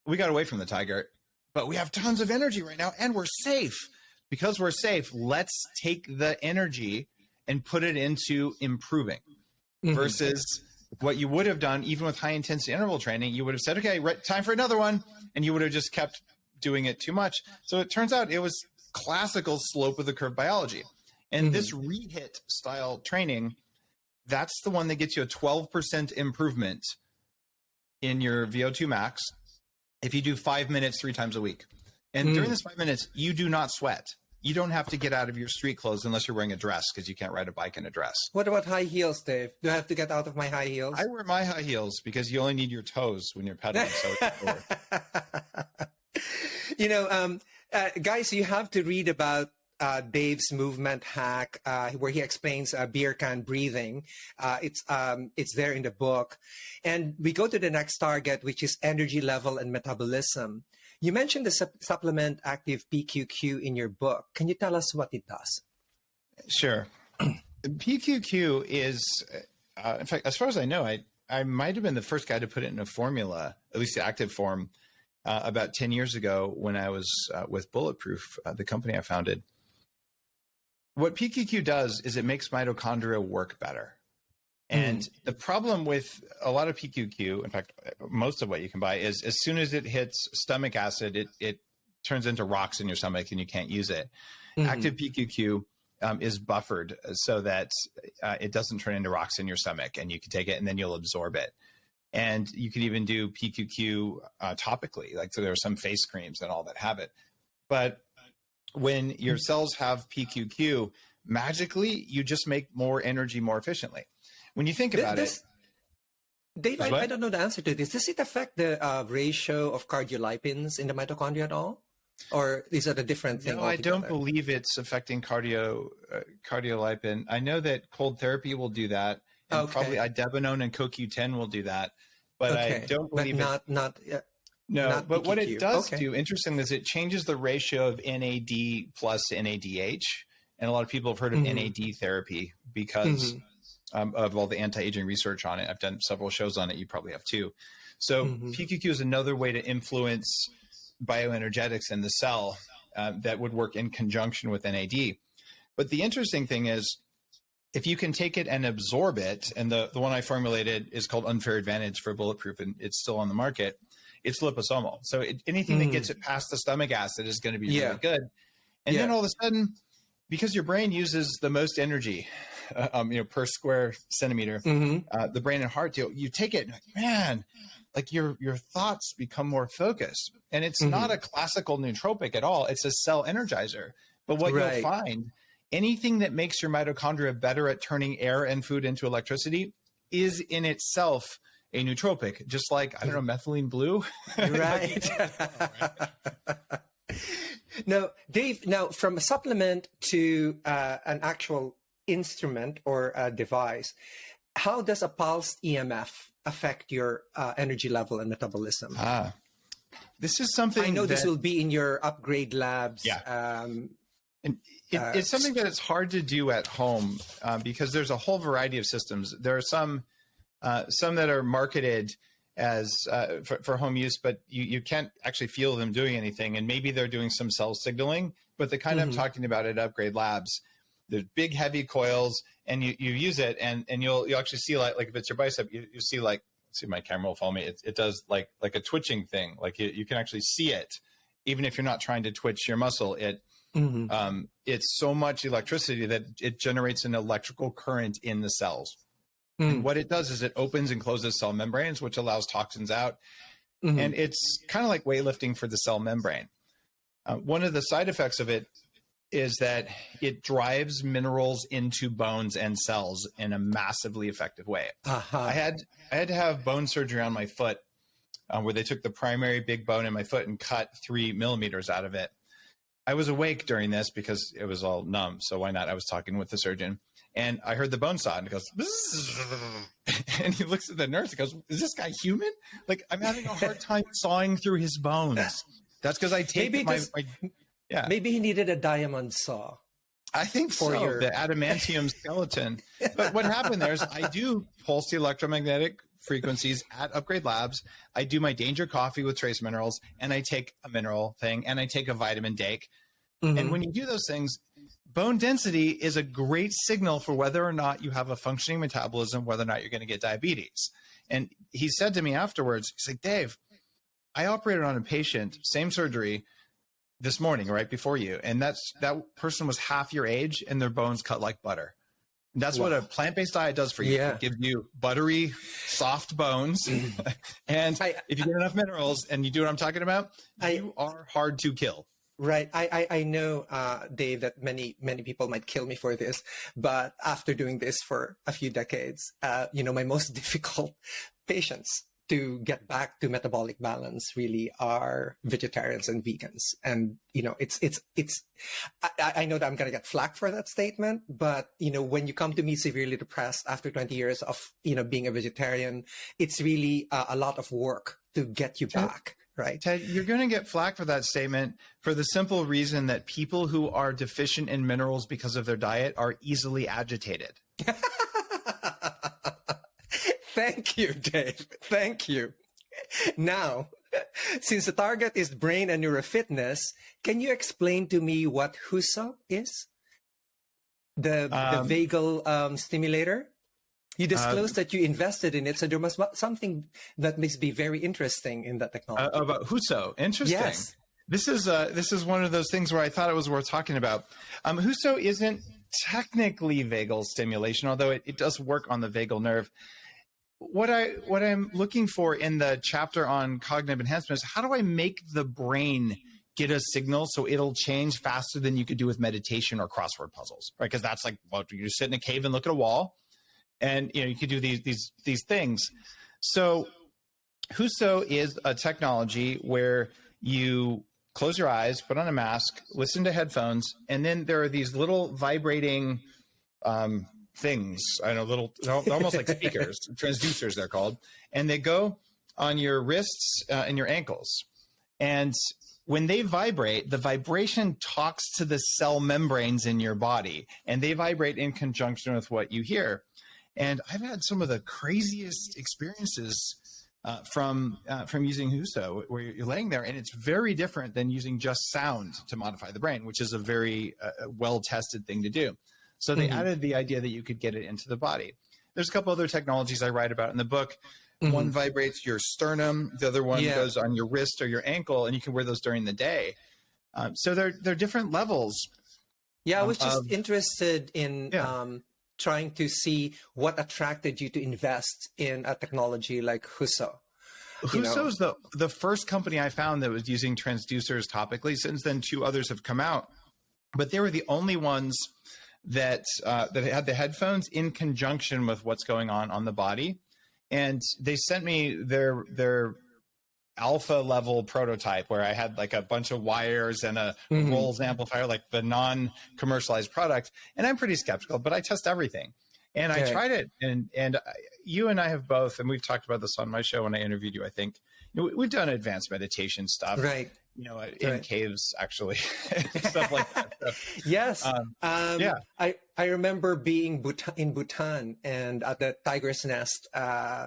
S1: we got away from the tiger, but we have tons of energy right now and we're safe. Because we're safe, let's take the energy and put it into improving versus what you would have done even with high intensity interval training. You would have said, okay, time for another one. And you would have just kept doing it too much. So it turns out it was classical slope of the curve biology. And this Rehit style training, that's the one that gets you a 12% improvement in your VO2 max if you do 5 minutes 3 times a week. And during this 5 minutes, you do not sweat. You don't have to get out of your street clothes unless you're wearing a dress because you can't ride a bike in a dress.
S2: What about high heels, Dave? Do I have to get out of my high heels?
S1: I wear my high heels because you only need your toes when you're pedaling.
S2: Guys, you have to read about Dave's movement hack where he explains beer can breathing. It's there in the book. And we go to the next target, which is energy level and metabolism. You mentioned the supplement Active PQQ in your book. Can you tell us what it does?
S1: Sure. PQQ is, in fact, as far as I know, I might have been the first guy to put it in a formula, at least the active form, about 10 years ago when I was with Bulletproof, the company I founded. What PQQ does is it makes mitochondria work better. And the problem with a lot of PQQ, in fact, most of what you can buy, is as soon as it hits stomach acid, it turns into rocks in your stomach and you can't use it. Active PQQ is buffered so that it doesn't turn into rocks in your stomach, and you can take it and then you'll absorb it. And you can even do PQQ topically, like so there are some face creams and all that have it. But when your cells have PQQ, magically, you just make more energy more efficiently. When you think about it.
S2: Dave, I don't know the answer to this. Does it affect the ratio of cardiolipins in the mitochondria at all? Or is it a different thing?
S1: No, I don't believe it's affecting cardiolipin. I know that cold therapy will do that. And probably idebenone and CoQ10 will do that. But I don't believe
S2: not
S1: but
S2: PQQ.
S1: What it does do, interesting, is it changes the ratio of NAD plus NADH. And a lot of people have heard of NAD therapy because of all the anti-aging research on it. I've done several shows on it. You probably have too. So PQQ is another way to influence bioenergetics in the cell that would work in conjunction with NAD. But the interesting thing is, if you can take it and absorb it, and the one I formulated is called Unfair Advantage for Bulletproof, and it's still on the market, it's liposomal. So anything that gets it past the stomach acid is going to be really good. And then all of a sudden, because your brain uses the most energy per square centimeter, the brain and heart do. You take it, man, like your thoughts become more focused. And it's not a classical nootropic at all. It's a cell energizer. But what you'll find, anything that makes your mitochondria better at turning air and food into electricity is in itself a nootropic, just like, I don't know, methylene blue.
S2: Right. Now, Dave, from a supplement to an actual instrument or a device, how does a pulsed EMF affect your energy level and metabolism?
S1: This is something
S2: I know this will be in your upgrade labs.
S1: Yeah. And it's something that it's hard to do at home because there's a whole variety of systems. There are some that are marketed as for home use, but you can't actually feel them doing anything. And maybe they're doing some cell signaling, but the kind I'm talking about at Upgrade Labs, there's big heavy coils, and you use it, and you'll actually see like if it's your bicep, you see like, see my camera will follow me. It does like a twitching thing. Like you can actually see it, even if you're not trying to twitch your muscle. It's so much electricity that it generates an electrical current in the cells. And what it does is it opens and closes cell membranes, which allows toxins out. And it's kind of like weightlifting for the cell membrane. One of the side effects of it is that it drives minerals into bones and cells in a massively effective way. I had to have bone surgery on my foot where they took the primary big bone in my foot and cut 3 millimeters out of it. I was awake during this because it was all numb. So why not? I was talking with the surgeon. And I heard the bone saw, and it goes, and he looks at the nurse and goes, "Is this guy human? Like, I'm having a hard time sawing through his bones." That's because I take yeah.
S2: Maybe he needed a diamond saw.
S1: I think so, the adamantium skeleton. But what happened there is I do pulse the electromagnetic frequencies at Upgrade Labs. I do my Danger Coffee with trace minerals, and I take a mineral thing, and I take a vitamin Dake. And when you do those things, bone density is a great signal for whether or not you have a functioning metabolism, whether or not you're going to get diabetes. And he said to me afterwards, he's like, "Dave, I operated on a patient, same surgery, this morning, right before you. And that person was half your age and their bones cut like butter." And that's what a plant-based diet does for you. It gives you buttery, soft bones. And if you get enough minerals and you do what I'm talking about, you are hard to kill.
S2: Right. I know, Dave, that many people might kill me for this, but after doing this for a few decades, my most difficult patients to get back to metabolic balance really are vegetarians and vegans. And, I know that I'm going to get flack for that statement, but, when you come to me severely depressed after 20 years of, being a vegetarian, it's really a lot of work to get you back. Right.
S1: Ted, you're going to get flack for that statement for the simple reason that people who are deficient in minerals because of their diet are easily agitated.
S2: Thank you, Dave. Thank you. Now, since the target is brain and neurofitness, can you explain to me what HUSO is? The vagal stimulator? You disclosed that you invested in it, so there must be something that must be very interesting in that technology.
S1: About HUSO, interesting.
S2: Yes.
S1: This is one of those things where I thought it was worth talking about. HUSO isn't technically vagal stimulation, although it does work on the vagal nerve. What I'm looking for in the chapter on cognitive enhancement is how do I make the brain get a signal so it'll change faster than you could do with meditation or crossword puzzles, right? Because that's like, well, you sit in a cave and look at a wall. And you could do these things. So HUSO is a technology where you close your eyes, put on a mask, listen to headphones, and then there are these little vibrating things. I know, they're almost like speakers, transducers they're called, and they go on your wrists and your ankles. And when they vibrate, the vibration talks to the cell membranes in your body, and they vibrate in conjunction with what you hear. And I've had some of the craziest experiences from using HUSO, where you're laying there, and it's very different than using just sound to modify the brain, which is a very well-tested thing to do. So they added the idea that you could get it into the body. There's a couple other technologies I write about in the book. One vibrates your sternum, the other one goes on your wrist or your ankle, and you can wear those during the day. So they're different levels.
S2: Yeah, I was just interested in trying to see what attracted you to invest in a technology like HUSO.
S1: HUSO is the first company I found that was using transducers topically. Since then, 2 others have come out, but they were the only ones that had the headphones in conjunction with what's going on the body. And they sent me their alpha level prototype where I had like a bunch of wires and a Rolls amplifier, like the non-commercialized product. And I'm pretty skeptical, but I test everything. And I tried it, and you and I have both, and we've talked about this on my show when I interviewed you, I think. We've done advanced meditation stuff.
S2: Right.
S1: In caves, actually, stuff like that. So,
S2: yes. I remember being in Bhutan and at the Tiger's Nest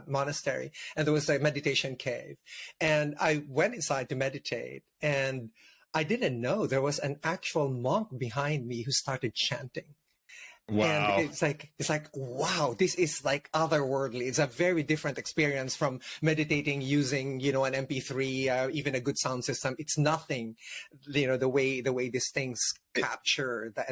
S2: monastery, and there was a meditation cave. And I went inside to meditate, and I didn't know there was an actual monk behind me who started chanting.
S1: Wow.
S2: And it's like, wow, this is like otherworldly. It's a very different experience from meditating using, an MP3, even a good sound system. It's nothing, the way these things capture the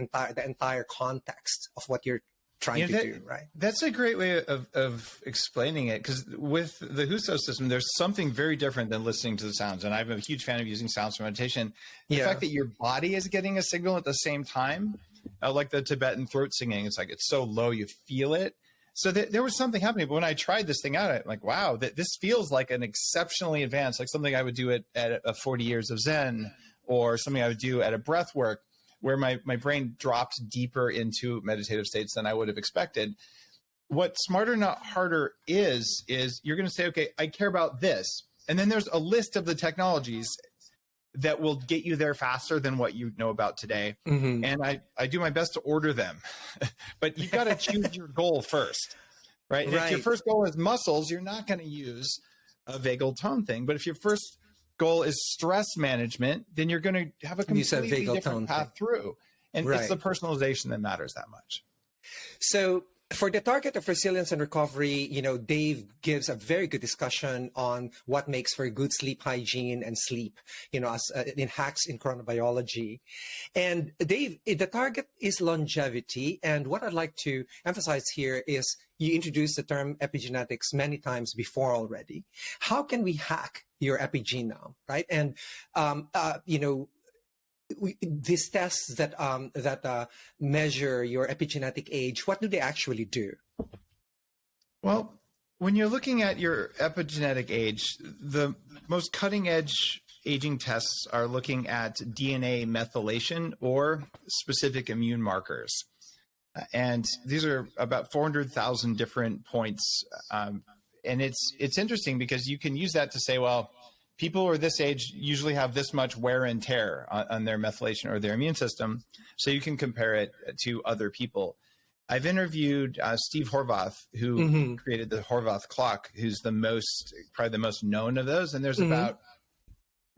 S2: entire context of what you're trying to do, right?
S1: That's a great way of explaining it, because with the HUSO system, there's something very different than listening to the sounds. And I'm a huge fan of using sounds for meditation. The fact that your body is getting a signal at the same time, like the Tibetan throat singing, it's like it's so low you feel it. So there was something happening. But when I tried this thing out, I'm like, wow, this feels like an exceptionally advanced, like something I would do at 40 years of Zen, or something I would do at a breath work, where my brain dropped deeper into meditative states than I would have expected. What Smarter Not Harder is you're going to say, okay, I care about this. And then there's a list of the technologies that will get you there faster than what you know about today. And I do my best to order them, but you've got to choose your goal first, right? If your first goal is muscles, you're not going to use a vagal tone thing. But if your first goal is stress management, then you're going to have a completely different path through. And it's the personalization that matters that much. So
S2: for the target of resilience and recovery, Dave gives a very good discussion on what makes for good sleep hygiene and sleep, as in hacks in chronobiology. And Dave, the target is longevity. And what I'd like to emphasize here is you introduced the term epigenetics many times before already. How can we hack your epigenome, right? And, these tests that measure your epigenetic age, what do they actually do?
S1: Well, when you're looking at your epigenetic age, the most cutting edge aging tests are looking at DNA methylation or specific immune markers. And these are about 400,000 different points. And it's interesting because you can use that to say, well, people who are this age usually have this much wear and tear on their methylation or their immune system, so you can compare it to other people. I've interviewed Steve Horvath, who created the Horvath clock, who's probably the most known of those. And there's about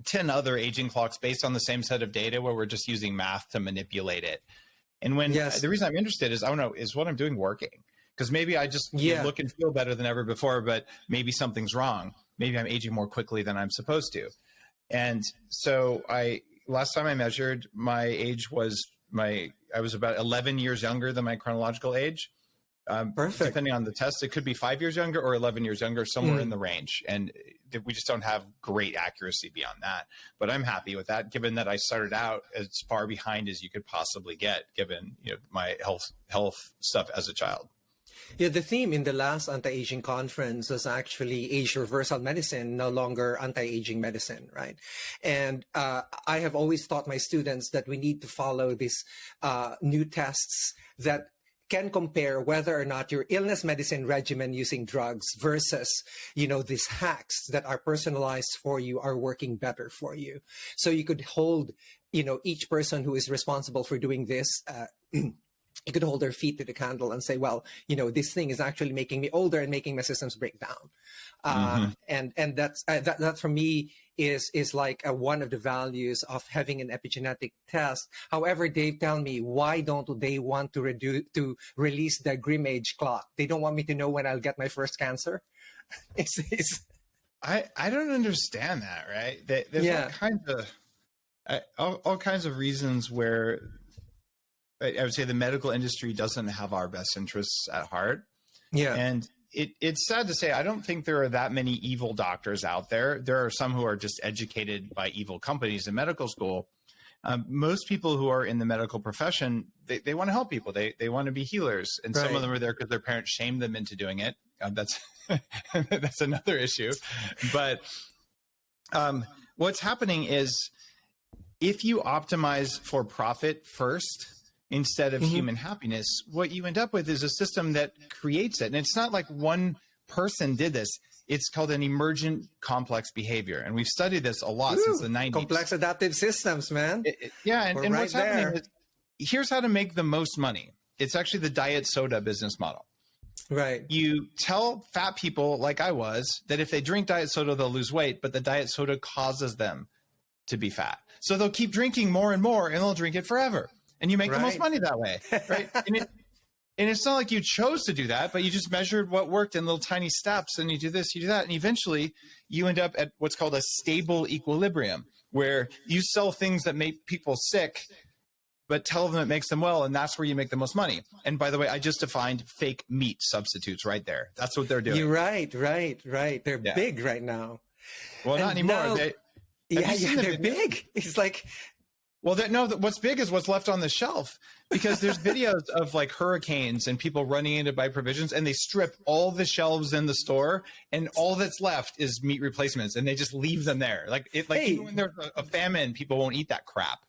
S1: 10 other aging clocks based on the same set of data where we're just using math to manipulate it. And the reason I'm interested is, I don't know, is what I'm doing working? Because maybe I just look and feel better than ever before, but maybe something's wrong. Maybe I'm aging more quickly than I'm supposed to. And so last time I measured, my age I was about 11 years younger than my chronological age. Perfect. Depending on the test, it could be 5 years younger or 11 years younger, somewhere in the range. And we just don't have great accuracy beyond that. But I'm happy with that, given that I started out as far behind as you could possibly get, given my health stuff as a child.
S2: Yeah, the theme in the last anti-aging conference was actually age reversal medicine, no longer anti-aging medicine, right? And I have always taught my students that we need to follow these new tests that can compare whether or not your illness medicine regimen using drugs versus, these hacks that are personalized for you are working better for you. So you could hold, each person who is responsible for doing this, you could hold their feet to the candle and say, well, this thing is actually making me older and making my systems break down. And that's, that for me is like one of the values of having an epigenetic test. However, Dave, tell me, why don't they want to release the grim age clock? They don't want me to know when I'll get my first cancer.
S1: I don't understand that, right? There's all kinds of reasons where I would say the medical industry doesn't have our best interests at heart.
S2: Yeah.
S1: And it's sad to say, I don't think there are that many evil doctors out there. There are some who are just educated by evil companies in medical school. Most people who are in the medical profession, they want to help people. They want to be healers. And some of them are there because their parents shamed them into doing it. That's that's another issue. But what's happening is if you optimize for profit first, instead of human happiness, what you end up with is a system that creates it. And it's not like one person did this. It's called an emergent complex behavior. And we've studied this a lot since the 90s.
S2: Complex adaptive systems, man.
S1: And what's happening is, here's how to make the most money. It's actually the diet soda business model.
S2: Right.
S1: You tell fat people, like I was, that if they drink diet soda, they'll lose weight, but the diet soda causes them to be fat. So they'll keep drinking more and more, and they'll drink it forever. And you make the most money that way, right? And it's not like you chose to do that, but you just measured what worked in little tiny steps, and you do this, you do that, and eventually you end up at what's called a stable equilibrium, where you sell things that make people sick, but tell them it makes them well, and that's where you make the most money. And by the way, I just defined fake meat substitutes right there. That's what they're doing.
S2: You're right. They're big right now.
S1: Well, and not anymore.
S2: They're big. It's like...
S1: Well, what's big is what's left on the shelf, because there's videos of like hurricanes and people running in to buy provisions, and they strip all the shelves in the store, and all that's left is meat replacements, and they just leave them there. Even when there's a famine, people won't eat that crap.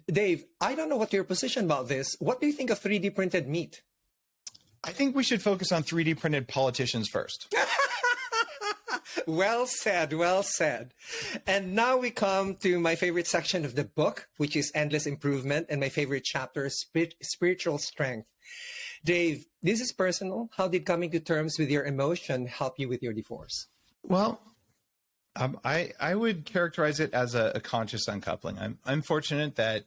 S2: Dave, I don't know what your position about this. What do you think of 3D printed meat?
S1: I think we should focus on 3D printed politicians first.
S2: Well said, well said. And now we come to my favorite section of the book, which is endless improvement, and my favorite chapter, spiritual strength. Dave, this is personal. How did coming to terms with your emotion help you with your divorce?
S1: Well, I would characterize it as a conscious uncoupling. I'm fortunate that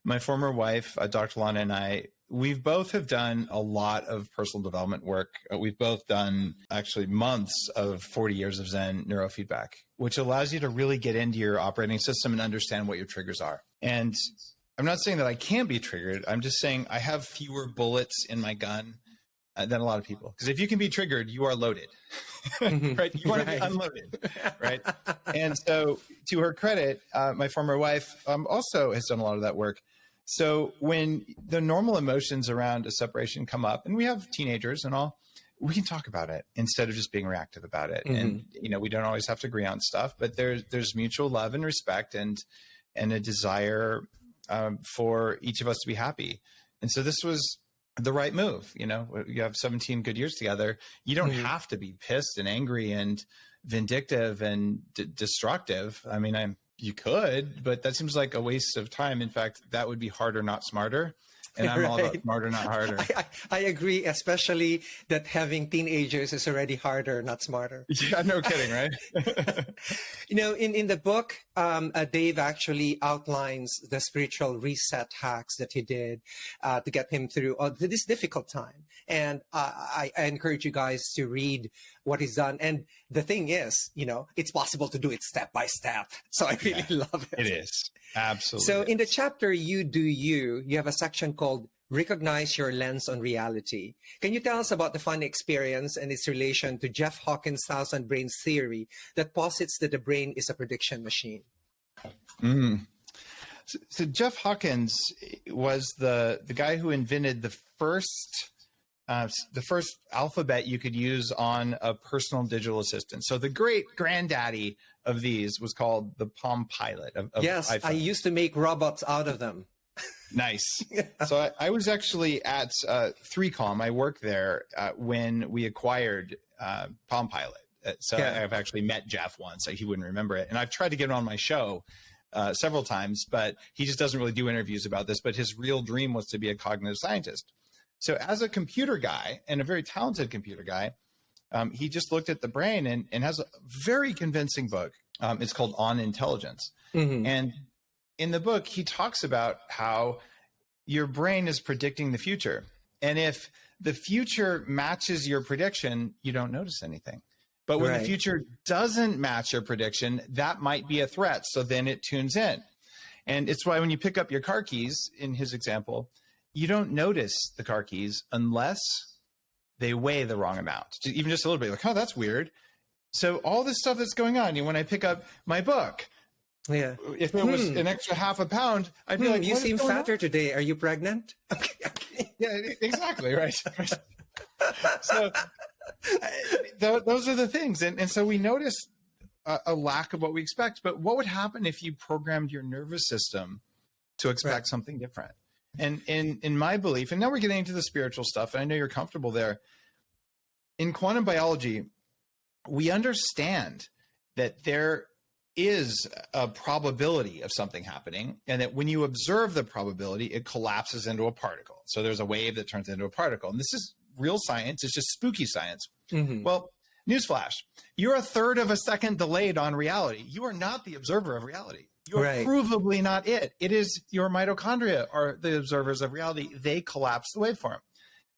S1: my former wife, Dr. Lana, and I, we both have done a lot of personal development work. We've both done actually months of 40 years of Zen neurofeedback, which allows you to really get into your operating system and understand what your triggers are. And I'm not saying that I can't be triggered. I'm just saying I have fewer bullets in my gun than a lot of people. Because if you can be triggered, you are loaded, right? You want to be unloaded, right? And so to her credit, my former wife also has done a lot of that work. So when the normal emotions around a separation come up, and we have teenagers and all, we can talk about it instead of just being reactive about it. And, we don't always have to agree on stuff, but there's mutual love and respect and a desire for each of us to be happy. And so this was the right move. You have 17 good years together. You don't have to be pissed and angry and vindictive and destructive. I mean, you could, but that seems like a waste of time. In fact, that would be harder, not smarter. And I'm all about smarter, not harder.
S2: I agree, especially that having teenagers is already harder, not smarter.
S1: Yeah, no kidding, right?
S2: In the book, Dave actually outlines the spiritual reset hacks that he did to get him through this difficult time. And I encourage you guys to read what he's done. And the thing is, it's possible to do it step by step. So I really love it.
S1: It is. Absolutely.
S2: So in the chapter, You Do You have a section called Recognize Your Lens on Reality. Can you tell us about the fun experience and its relation to Jeff Hawkins' Thousand Brains theory that posits that the brain is a prediction machine?
S1: So Jeff Hawkins was the guy who invented the first alphabet you could use on a personal digital assistant. So the great granddaddy of these was called the Palm Pilot.
S2: Yes, iPhone. I used to make robots out of them.
S1: Nice. So I was actually at 3Com. I worked there when we acquired Palm Pilot. I've actually met Jeff once. He wouldn't remember it. And I've tried to get him on my show several times, but he just doesn't really do interviews about this. But his real dream was to be a cognitive scientist. So as a computer guy, and a very talented computer guy, he just looked at the brain and has a very convincing book. It's called On Intelligence. And in the book, he talks about how your brain is predicting the future. And if the future matches your prediction, you don't notice anything. But when the future doesn't match your prediction, that might be a threat. So then it tunes in. And it's why when you pick up your car keys, in his example, you don't notice the car keys unless they weigh the wrong amount, even just a little bit. Like, oh, that's weird. So all this stuff that's going on, when I pick up my book, if it was an extra half a pound, I'd be like,
S2: you seem fatter today. Are you pregnant?
S1: Yeah, exactly. Right. So those are the things. And so we notice a lack of what we expect. But what would happen if you programmed your nervous system to expect something different? And in my belief, and now we're getting into the spiritual stuff, and I know you're comfortable there. In quantum biology, we understand that there is a probability of something happening, and that when you observe the probability, it collapses into a particle. So there's a wave that turns into a particle. And this is real science. It's just spooky science. Well, newsflash, you're a third of a second delayed on reality. You are not the observer of reality. You're provably not it. It is your mitochondria are the observers of reality. They collapse the waveform.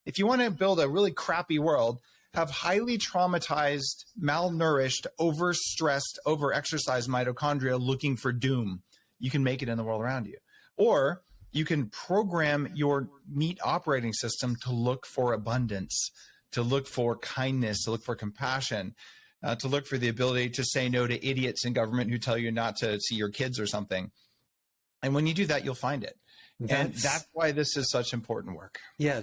S1: If you want to build a really crappy world, have highly traumatized, malnourished, overstressed, overexercised mitochondria looking for doom, you can make it in the world around you. Or you can program your meat operating system to look for abundance, to look for kindness, to look for compassion, to look for the ability to say no to idiots in government who tell you not to see your kids or something. And when you do that, you'll find it. And that's why this is such important work.
S2: Yeah,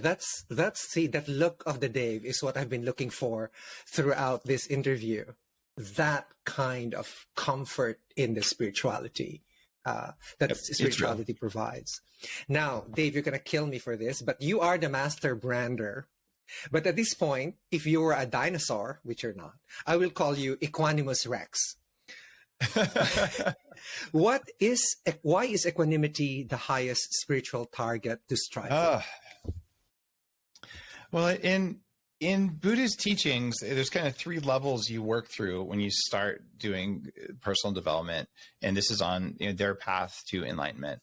S2: see, that look of the Dave is what I've been looking for throughout this interview. That kind of comfort in the spirituality that spirituality provides. Now, Dave, you're going to kill me for this, but you are the master brander. But at this point, if you were a dinosaur, which you're not, I will call you Equanimus Rex. Why is equanimity the highest spiritual target to strive for?
S1: Well, in Buddhist teachings, there's kind of 3 levels you work through when you start doing personal development, and this is on their path to enlightenment.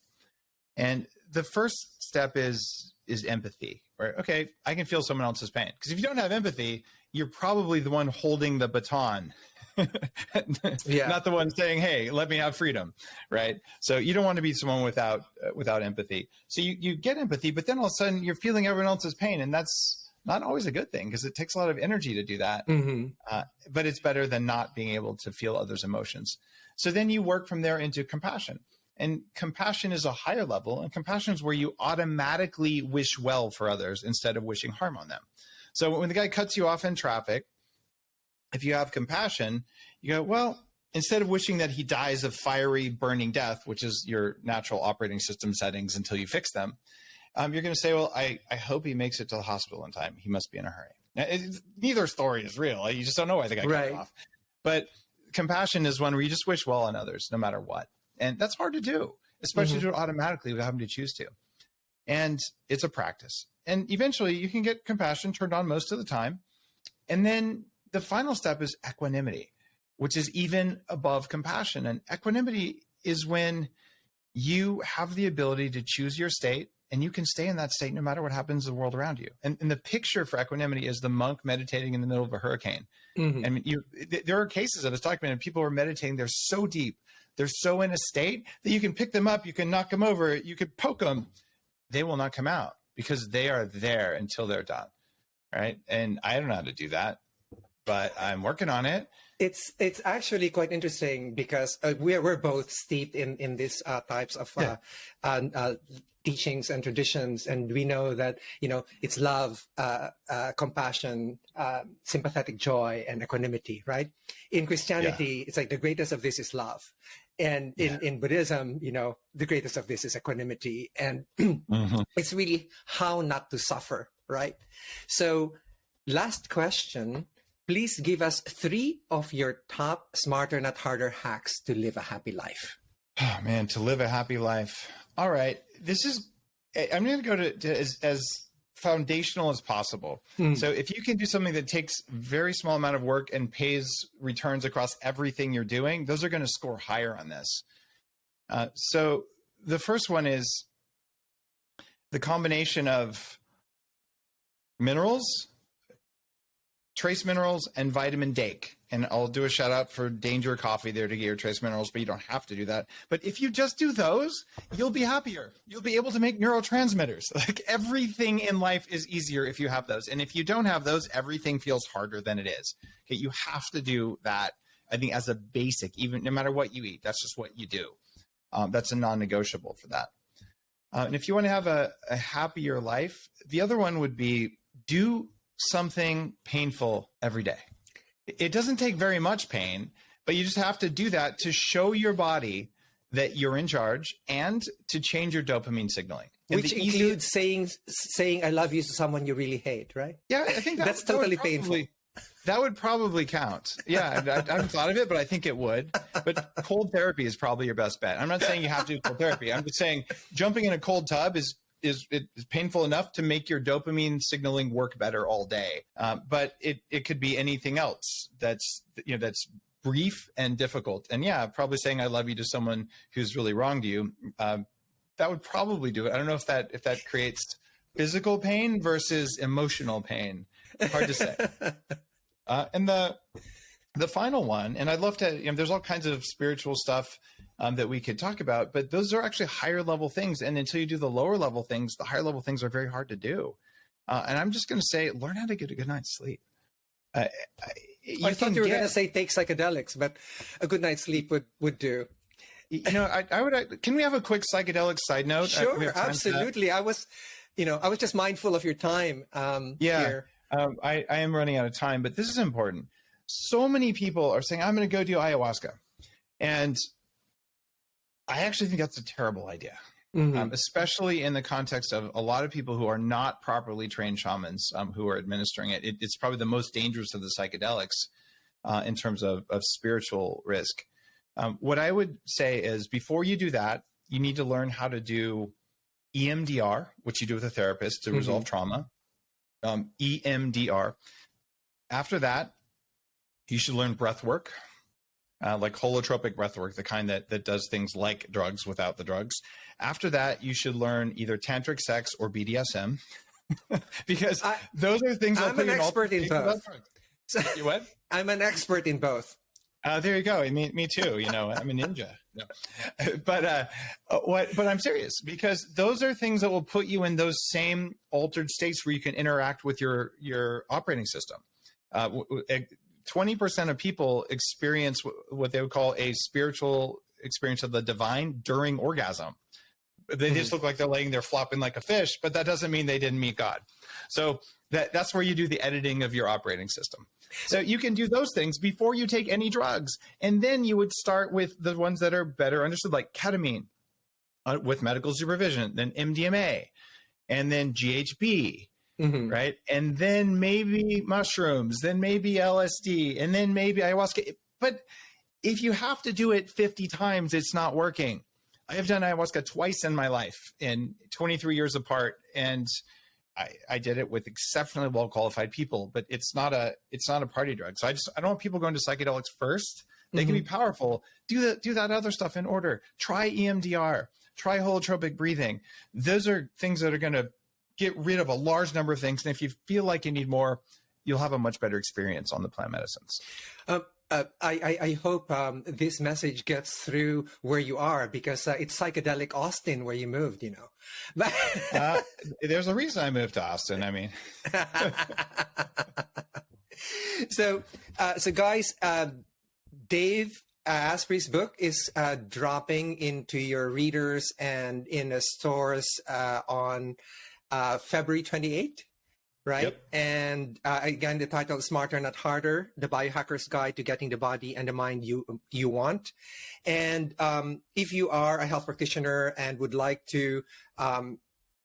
S1: And the first step is empathy, right? Okay, I can feel someone else's pain, because if you don't have empathy, you're probably the one holding the baton. Not the one saying, hey, let me have freedom, right? So you don't want to be someone without empathy. So you get empathy, but then all of a sudden you're feeling everyone else's pain, and that's not always a good thing, because it takes a lot of energy to do that. But it's better than not being able to feel others' emotions. So then you work from there into compassion. And compassion is a higher level, and compassion is where you automatically wish well for others instead of wishing harm on them. So when the guy cuts you off in traffic, if you have compassion, you go, well, instead of wishing that he dies of fiery, burning death, which is your natural operating system settings until you fix them, you're going to say, well, I hope he makes it to the hospital in time. He must be in a hurry. Now, neither story is real. You just don't know why the guy cut off. But compassion is one where you just wish well on others, no matter what. And that's hard to do, especially to do it automatically without having to choose to. And it's a practice. And eventually you can get compassion turned on most of the time. And then the final step is equanimity, which is even above compassion. And equanimity is when you have the ability to choose your state, and you can stay in that state no matter what happens in the world around you. And the picture for equanimity is the monk meditating in the middle of a hurricane. I mean, there are cases of this documented. People are meditating. They're so deep. They're so in a state that you can pick them up. You can knock them over. You could poke them. They will not come out because they are there until they're done. Right. And I don't know how to do that, but I'm working on it.
S2: It's actually quite interesting because we're both steeped in these types of teachings and traditions, and we know that it's love, compassion, sympathetic joy, and equanimity. Right? In Christianity, it's like the greatest of this is love, and in Buddhism, the greatest of this is equanimity, and it's really how not to suffer. Right? So, last question. Please give us 3 of your top smarter, not harder hacks to live a happy life.
S1: Oh, man, to live a happy life. All right. I'm going to go to as foundational as possible. So if you can do something that takes a very small amount of work and pays returns across everything you're doing, those are going to score higher on this. So the first one is the combination of minerals, trace minerals and vitamin D. And I'll do a shout out for Danger Coffee there to get your trace minerals, but you don't have to do that. But if you just do those, you'll be happier. You'll be able to make neurotransmitters. Like everything in life is easier if you have those. And if you don't have those, everything feels harder than it is. Okay, you have to do that, I think, as a basic, even no matter what you eat. That's just what you do. That's a non-negotiable for that. And if you want to have a happier life, the other one would be do something painful every day. It doesn't take very much pain, but you just have to do that to show your body that you're in charge and to change your dopamine signaling.
S2: Which includes saying I love you to someone you really hate, right?
S1: Yeah, I think
S2: that's totally painful.
S1: That would probably count. Yeah, I haven't thought of it, but I think it would. But cold therapy is probably your best bet. I'm not saying you have to do cold therapy. I'm just saying jumping in a cold tub is painful enough to make your dopamine signaling work better all day. But it could be anything else that's brief and difficult. And yeah, probably saying I love you to someone who's really wronged you, that would probably do it. I don't know if that creates physical pain versus emotional pain. Hard to say. And the final one, and I'd love to, there's all kinds of spiritual stuff that we could talk about, but those are actually higher level things. And until you do the lower level things, the higher level things are very hard to do. And I'm just going to say, learn how to get a good night's sleep.
S2: I thought you were going to say take psychedelics, but a good night's sleep would do.
S1: I would. Can we have a quick psychedelic side note?
S2: Sure, absolutely. I was just mindful of your time. Here.
S1: I am running out of time, but this is important. So many people are saying, I'm going to go do ayahuasca. And I actually think that's a terrible idea, especially in the context of a lot of people who are not properly trained shamans who are administering it. It's probably the most dangerous of the psychedelics in terms of spiritual risk. What I would say is before you do that, you need to learn how to do EMDR, which you do with a therapist to resolve trauma. EMDR. After that, you should learn breath work, like holotropic breath work, the kind that does things like drugs without the drugs. After that, you should learn either tantric sex or BDSM, because those are things
S2: I'm an expert in both.
S1: You what?
S2: I'm an expert in both.
S1: There you go. Me too. I'm a ninja. No. But I'm serious, because those are things that will put you in those same altered states where you can interact with your operating system. 20% of people experience what they would call a spiritual experience of the divine during orgasm. They just look like they're laying there flopping like a fish, but that doesn't mean they didn't meet God. So that's where you do the editing of your operating system. So you can do those things before you take any drugs. And then you would start with the ones that are better understood, like ketamine with medical supervision, then MDMA, and then GHB, right? And then maybe mushrooms, then maybe LSD, and then maybe ayahuasca. But if you have to do it 50 times, it's not working. I have done ayahuasca twice in my life, in 23 years apart, and I did it with exceptionally well-qualified people, but it's not a party drug. So I don't want people going to psychedelics first. They can be powerful. Do that other stuff in order. Try EMDR, try holotropic breathing. Those are things that are going to get rid of a large number of things. And if you feel like you need more, you'll have a much better experience on the plant medicines.
S2: I hope this message gets through where you are, because it's psychedelic Austin where you moved,
S1: There's a reason I moved to Austin. I mean,
S2: so guys, Dave Asprey's book is dropping into your readers and in the stores on February 28th. Right. Yep. And again, the title is Smarter, Not Harder, The Biohacker's Guide to Getting the Body and the Mind You Want. And if you are a health practitioner and would like to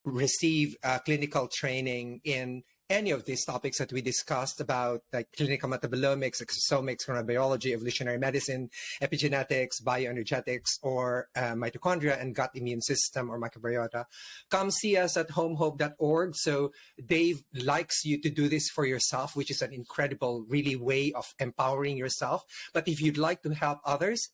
S2: receive clinical training in any of these topics that we discussed about, like clinical metabolomics, exposomics, chronobiology, evolutionary medicine, epigenetics, bioenergetics, or mitochondria and gut immune system or microbiota, come see us at homehope.org. So Dave likes you to do this for yourself, which is an incredible, really way of empowering yourself. But if you'd like to help others,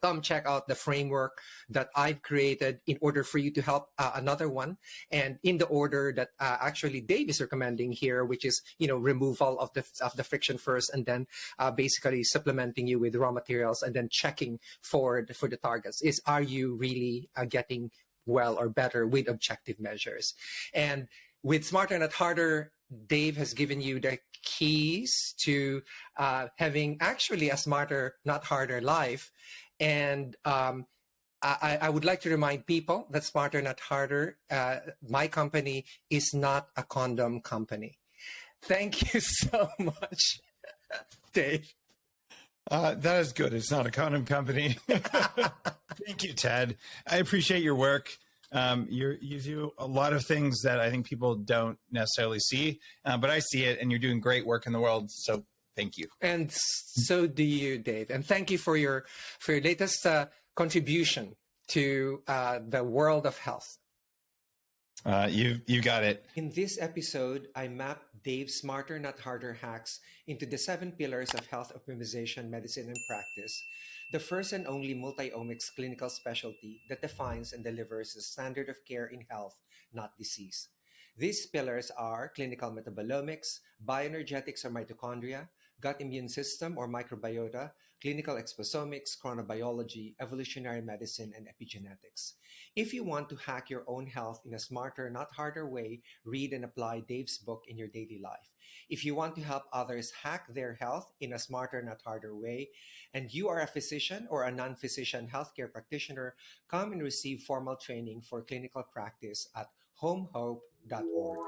S2: come check out the framework that I've created in order for you to help another one, and in the order that actually Dave is recommending here, which is removal of the friction first, and then basically supplementing you with raw materials, and then checking for the targets. Are you really getting well or better with objective measures? And with Smarter Not Harder, Dave has given you the keys to having actually a smarter, not harder life. And I would like to remind people that Smarter Not Harder, my company, is not a condom company. Thank you so much, Dave.
S1: That is good. It's not a condom company. Thank you, Ted. I appreciate your work. You do a lot of things that I think people don't necessarily see, but I see it, and you're doing great work in the world. So thank you.
S2: And so do you, Dave. And thank you for your latest contribution to the world of health.
S1: You got it.
S2: In this episode, I mapped Dave's Smarter Not Harder hacks into the 7 pillars of health optimization, medicine, and practice, the first and only multi-omics clinical specialty that defines and delivers the standard of care in health, not disease. These pillars are clinical metabolomics, bioenergetics or mitochondria, gut immune system or microbiota, clinical exposomics, chronobiology, evolutionary medicine, and epigenetics. If you want to hack your own health in a smarter, not harder way, read and apply Dave's book in your daily life. If you want to help others hack their health in a smarter, not harder way, and you are a physician or a non-physician healthcare practitioner, come and receive formal training for clinical practice at homehope.org.